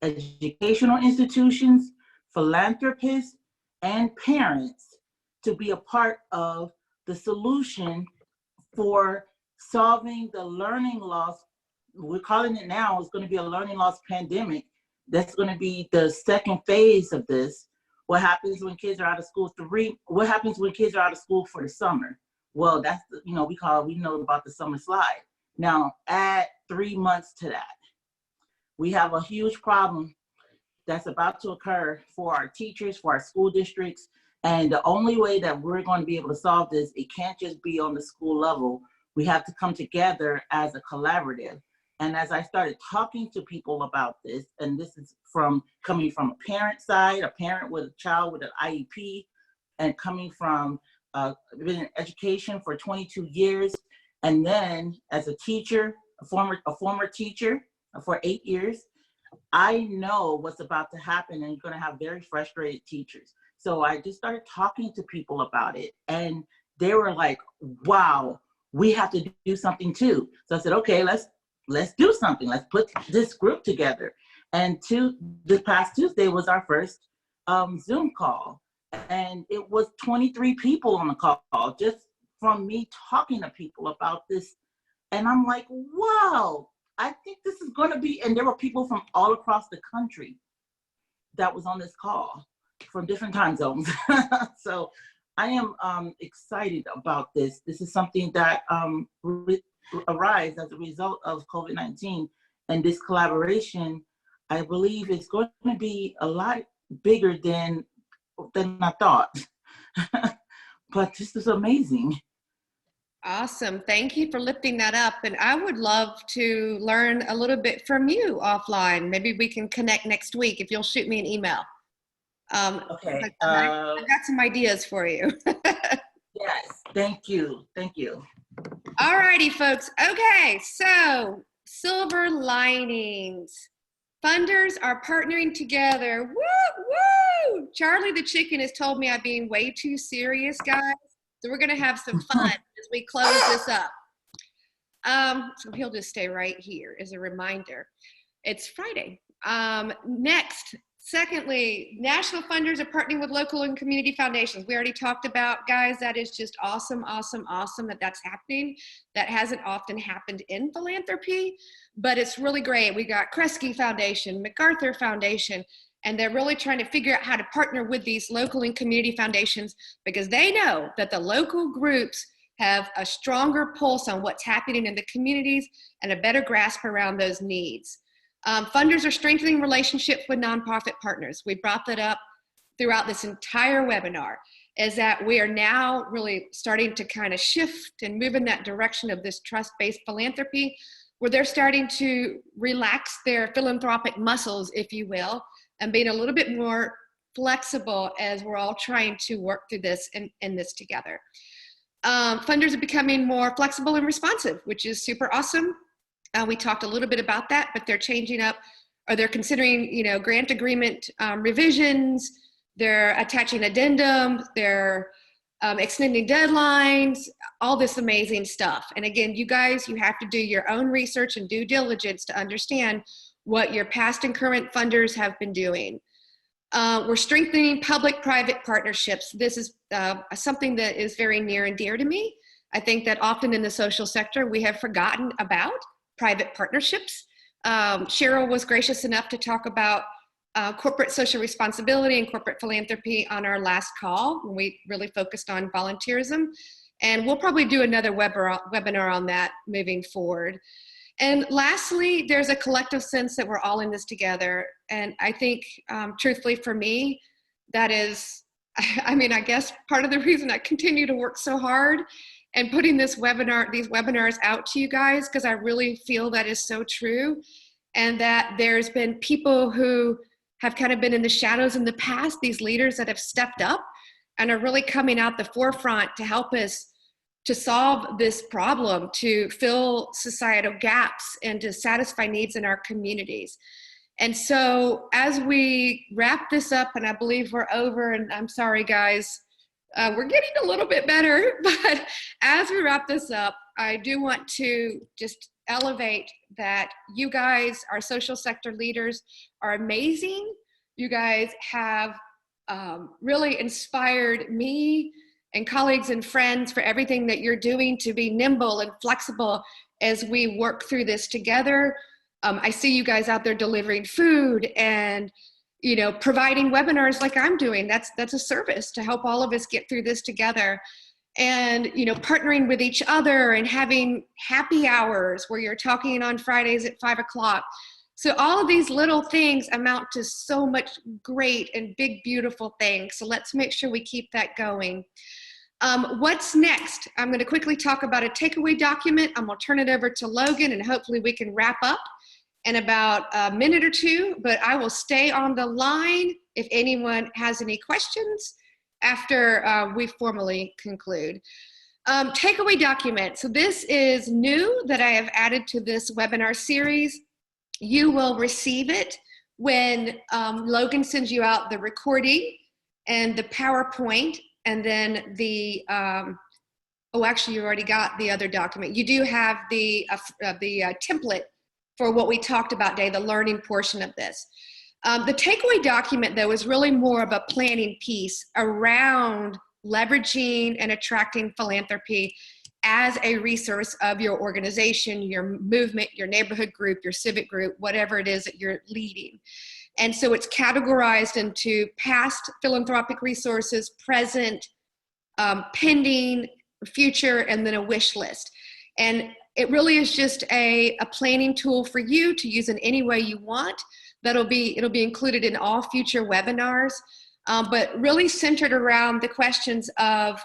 educational institutions, philanthropists, and parents to be a part of the solution for solving the learning loss. We're calling it now, it's going to be a learning loss pandemic. That's going to be the second phase of this. What happens when kids are out of school? What happens when kids are out of school for the summer? Well, that's, we know about the summer slide. Now, add 3 months to that. We have a huge problem that's about to occur for our teachers, for our school districts. And the only way that we're going to be able to solve this, it can't just be on the school level. We have to come together as a collaborative. And as I started talking to people about this, and this is coming from a parent side, a parent with a child with an IEP, and coming from been in education for 22 years, and then as a teacher, a former teacher for 8 years, I know what's about to happen, and you're going to have very frustrated teachers. So I just started talking to people about it, and they were like, wow, we have to do something too. So I said, okay, let's do something. Let's put this group together. And this past Tuesday was our first Zoom call, and it was 23 people on the call just from me talking to people about this. And I'm like, wow, I think this is going to be, and there were people from all across the country that was on this call from different time zones. So I am excited about this. This is something that arise as a result of COVID-19, and this collaboration, I believe, is going to be a lot bigger than I thought. But this is amazing. Awesome. Thank you for lifting that up. And I would love to learn a little bit from you offline. Maybe we can connect next week if you'll shoot me an email. Okay. I've got some ideas for you. Yes. Thank you. Thank you. All All righty, folks. Okay, so silver linings. Funders are partnering together. Woo, woo! Charlie the chicken has told me I'm being way too serious, guys. So we're going to have some fun as we close this up. So he'll just stay right here as a reminder. It's Friday. Next, secondly, national funders are partnering with local and community foundations. We already talked about, guys, that is just awesome, awesome, awesome that that's happening. That hasn't often happened in philanthropy, but it's really great. We got Kresge Foundation, MacArthur Foundation, and they're really trying to figure out how to partner with these local and community foundations because they know that the local groups have a stronger pulse on what's happening in the communities and a better grasp around those needs. Funders are strengthening relationships with nonprofit partners. We brought that up throughout this entire webinar, is that we are now really starting to kind of shift and move in that direction of this trust-based philanthropy, where they're starting to relax their philanthropic muscles, if you will, and being a little bit more flexible as we're all trying to work through this and this together. Funders are becoming more flexible and responsive, which is super awesome. We talked a little bit about that, but they're changing up, or they're considering, you know, grant agreement revisions, they're attaching addendums, they're extending deadlines, all this amazing stuff. And again, you guys, you have to do your own research and due diligence to understand what your past and current funders have been doing. We're strengthening public-private partnerships. This is something that is very near and dear to me. I think that often in the social sector, we have forgotten about private partnerships. Cheryl was gracious enough to talk about corporate social responsibility and corporate philanthropy on our last call when we really focused on volunteerism. And we'll probably do another webinar on that moving forward. And lastly, there's a collective sense that we're all in this together. And I think, truthfully for me, that is, I mean, I guess part of the reason I continue to work so hard and putting these webinars out to you guys, because I really feel that is so true. And that there's been people who have kind of been in the shadows in the past, these leaders that have stepped up and are really coming out the forefront to help us to solve this problem, to fill societal gaps and to satisfy needs in our communities. And so as we wrap this up, and I believe we're over, and I'm sorry guys, we're getting a little bit better, but as we wrap this up, I do want to just elevate that you guys, our social sector leaders, are amazing. You guys have really inspired me and colleagues and friends for everything that you're doing to be nimble and flexible as we work through this together. I see you guys out there delivering food and, you know, providing webinars like I'm doing. That's a service to help all of us get through this together. And, you know, partnering with each other and having happy hours where you're talking on Fridays at 5 o'clock. So all of these little things amount to so much great and big, beautiful things. So let's make sure we keep that going. What's next? I'm going to quickly talk about a takeaway document. I'm going to turn it over to Logan, and hopefully we can wrap up in about a minute or two, but I will stay on the line if anyone has any questions after we formally conclude. Takeaway document. So this is new that I have added to this webinar series. You will receive it when Logan sends you out the recording and the PowerPoint, and then the, oh, actually you already got the other document. You do have the template for what we talked about today, the learning portion of this. The takeaway document, though, is really more of a planning piece around leveraging and attracting philanthropy as a resource of your organization, your movement, your neighborhood group, your civic group, whatever it is that you're leading. And so it's categorized into past philanthropic resources, present, pending, future, and then a wish list. And it really is just a planning tool for you to use in any way you want. It'll be included in all future webinars, but really centered around the questions of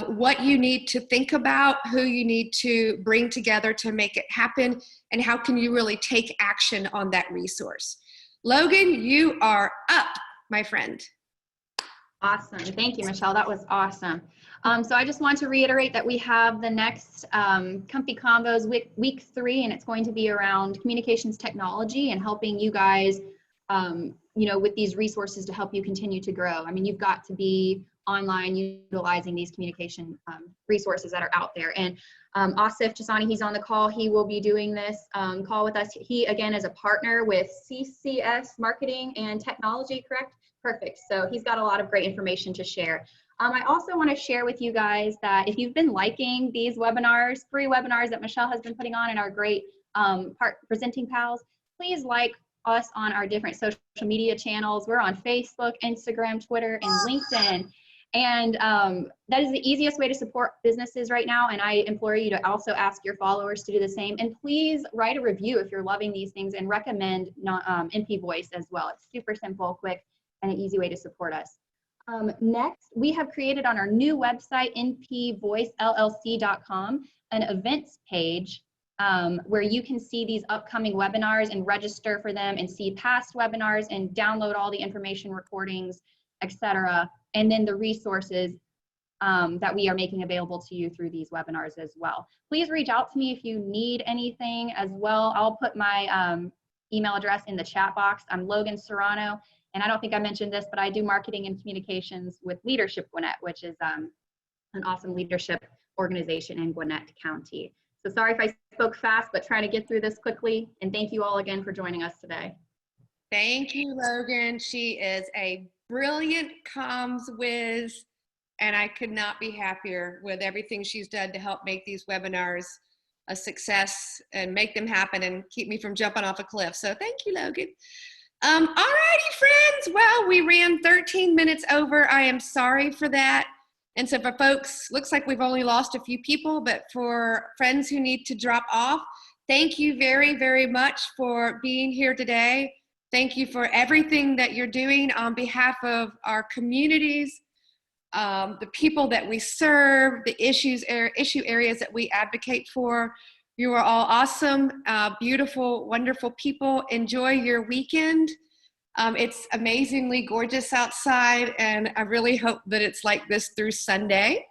what you need to think about, who you need to bring together to make it happen, and how can you really take action on that resource. Logan, you are up, my friend. Awesome. Thank you, Michelle. That was awesome. So I just want to reiterate that we have the next Comfy Convos week 3, and it's going to be around communications technology and helping you guys, with these resources to help you continue to grow. I mean, you've got to be online utilizing these communication resources that are out there. And Asif Jasani, he's on the call. He will be doing this call with us. He, again, is a partner with CCS Marketing and Technology, correct? Perfect. So he's got a lot of great information to share. I also want to share with you guys that if you've been liking these webinars, free webinars that Michelle has been putting on and our great presenting pals, please like us on our different social media channels. We're on Facebook, Instagram, Twitter, and LinkedIn. And that is the easiest way to support businesses right now. And I implore you to also ask your followers to do the same. And please write a review if you're loving these things, and recommend NP Voice as well. It's super simple, quick, and an easy way to support us. Next, we have created on our new website, npvoicellc.com, an events page where you can see these upcoming webinars and register for them and see past webinars and download all the information, recordings, etc. And then the resources that we are making available to you through these webinars as well. Please reach out to me if you need anything as well. I'll put my email address in the chat box. I'm Logan Serrano. And I don't think I mentioned this, but I do marketing and communications with Leadership Gwinnett, which is an awesome leadership organization in Gwinnett County. So sorry if I spoke fast, but trying to get through this quickly. And thank you all again for joining us today. Thank you, Logan. She is a brilliant comms whiz, and I could not be happier with everything she's done to help make these webinars a success and make them happen and keep me from jumping off a cliff. So thank you, Logan. All righty, friends. Well, we ran 13 minutes over. I am sorry for that. And so for folks, looks like we've only lost a few people, but for friends who need to drop off, thank you very, very much for being here today. Thank you for everything that you're doing on behalf of our communities, the people that we serve, the issue areas that we advocate for. You are all awesome, beautiful, wonderful people. Enjoy your weekend. It's amazingly gorgeous outside, and I really hope that it's like this through Sunday.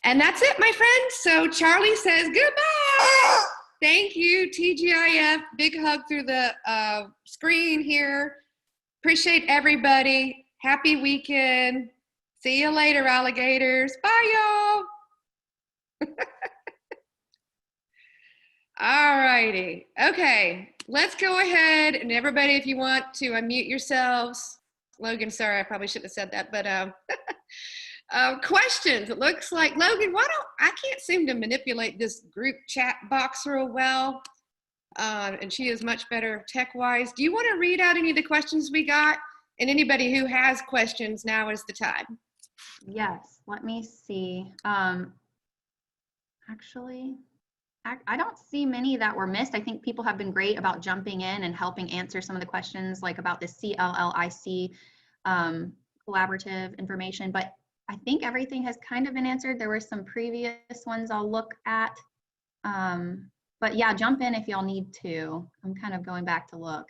And that's it, my friends. So Charlie says goodbye. Thank you, TGIF. Big hug through the screen here. Appreciate everybody. Happy weekend. See you later, alligators. Bye, y'all. All righty. Okay, let's go ahead. And everybody, if you want to unmute yourselves. Logan, sorry, I probably shouldn't have said that, but questions. It looks like, Logan, I can't seem to manipulate this group chat box real well. And she is much better tech-wise. Do you want to read out any of the questions we got? And anybody who has questions, now is the time. Yes, let me see. Actually, I don't see many that were missed. I think people have been great about jumping in and helping answer some of the questions, like about the CLLIC collaborative information, but I think everything has kind of been answered. There were some previous ones I'll look at, but yeah, jump in if y'all need to. I'm kind of going back to look.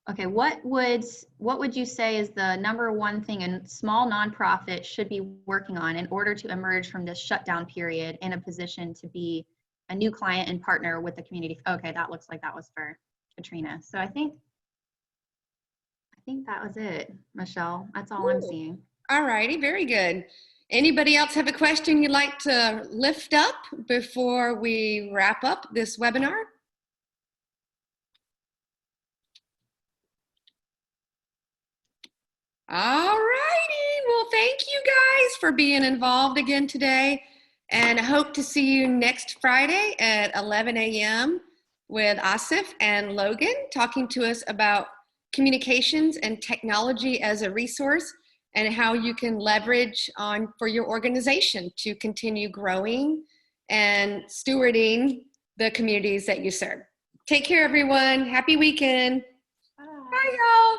Okay, what would you say is the #1 thing a small nonprofit should be working on in order to emerge from this shutdown period in a position to be a new client and partner with the community? Okay, that looks like that was for Katrina. So I think that was it, Michelle. That's all I'm seeing. All righty, very good. Anybody else have a question you'd like to lift up before we wrap up this webinar? All righty. Well, thank you guys for being involved again today, and I hope to see you next Friday at 11 a.m. with Asif and Logan talking to us about communications and technology as a resource and how you can leverage for your organization to continue growing and stewarding the communities that you serve. Take care, everyone. Happy weekend. Bye y'all.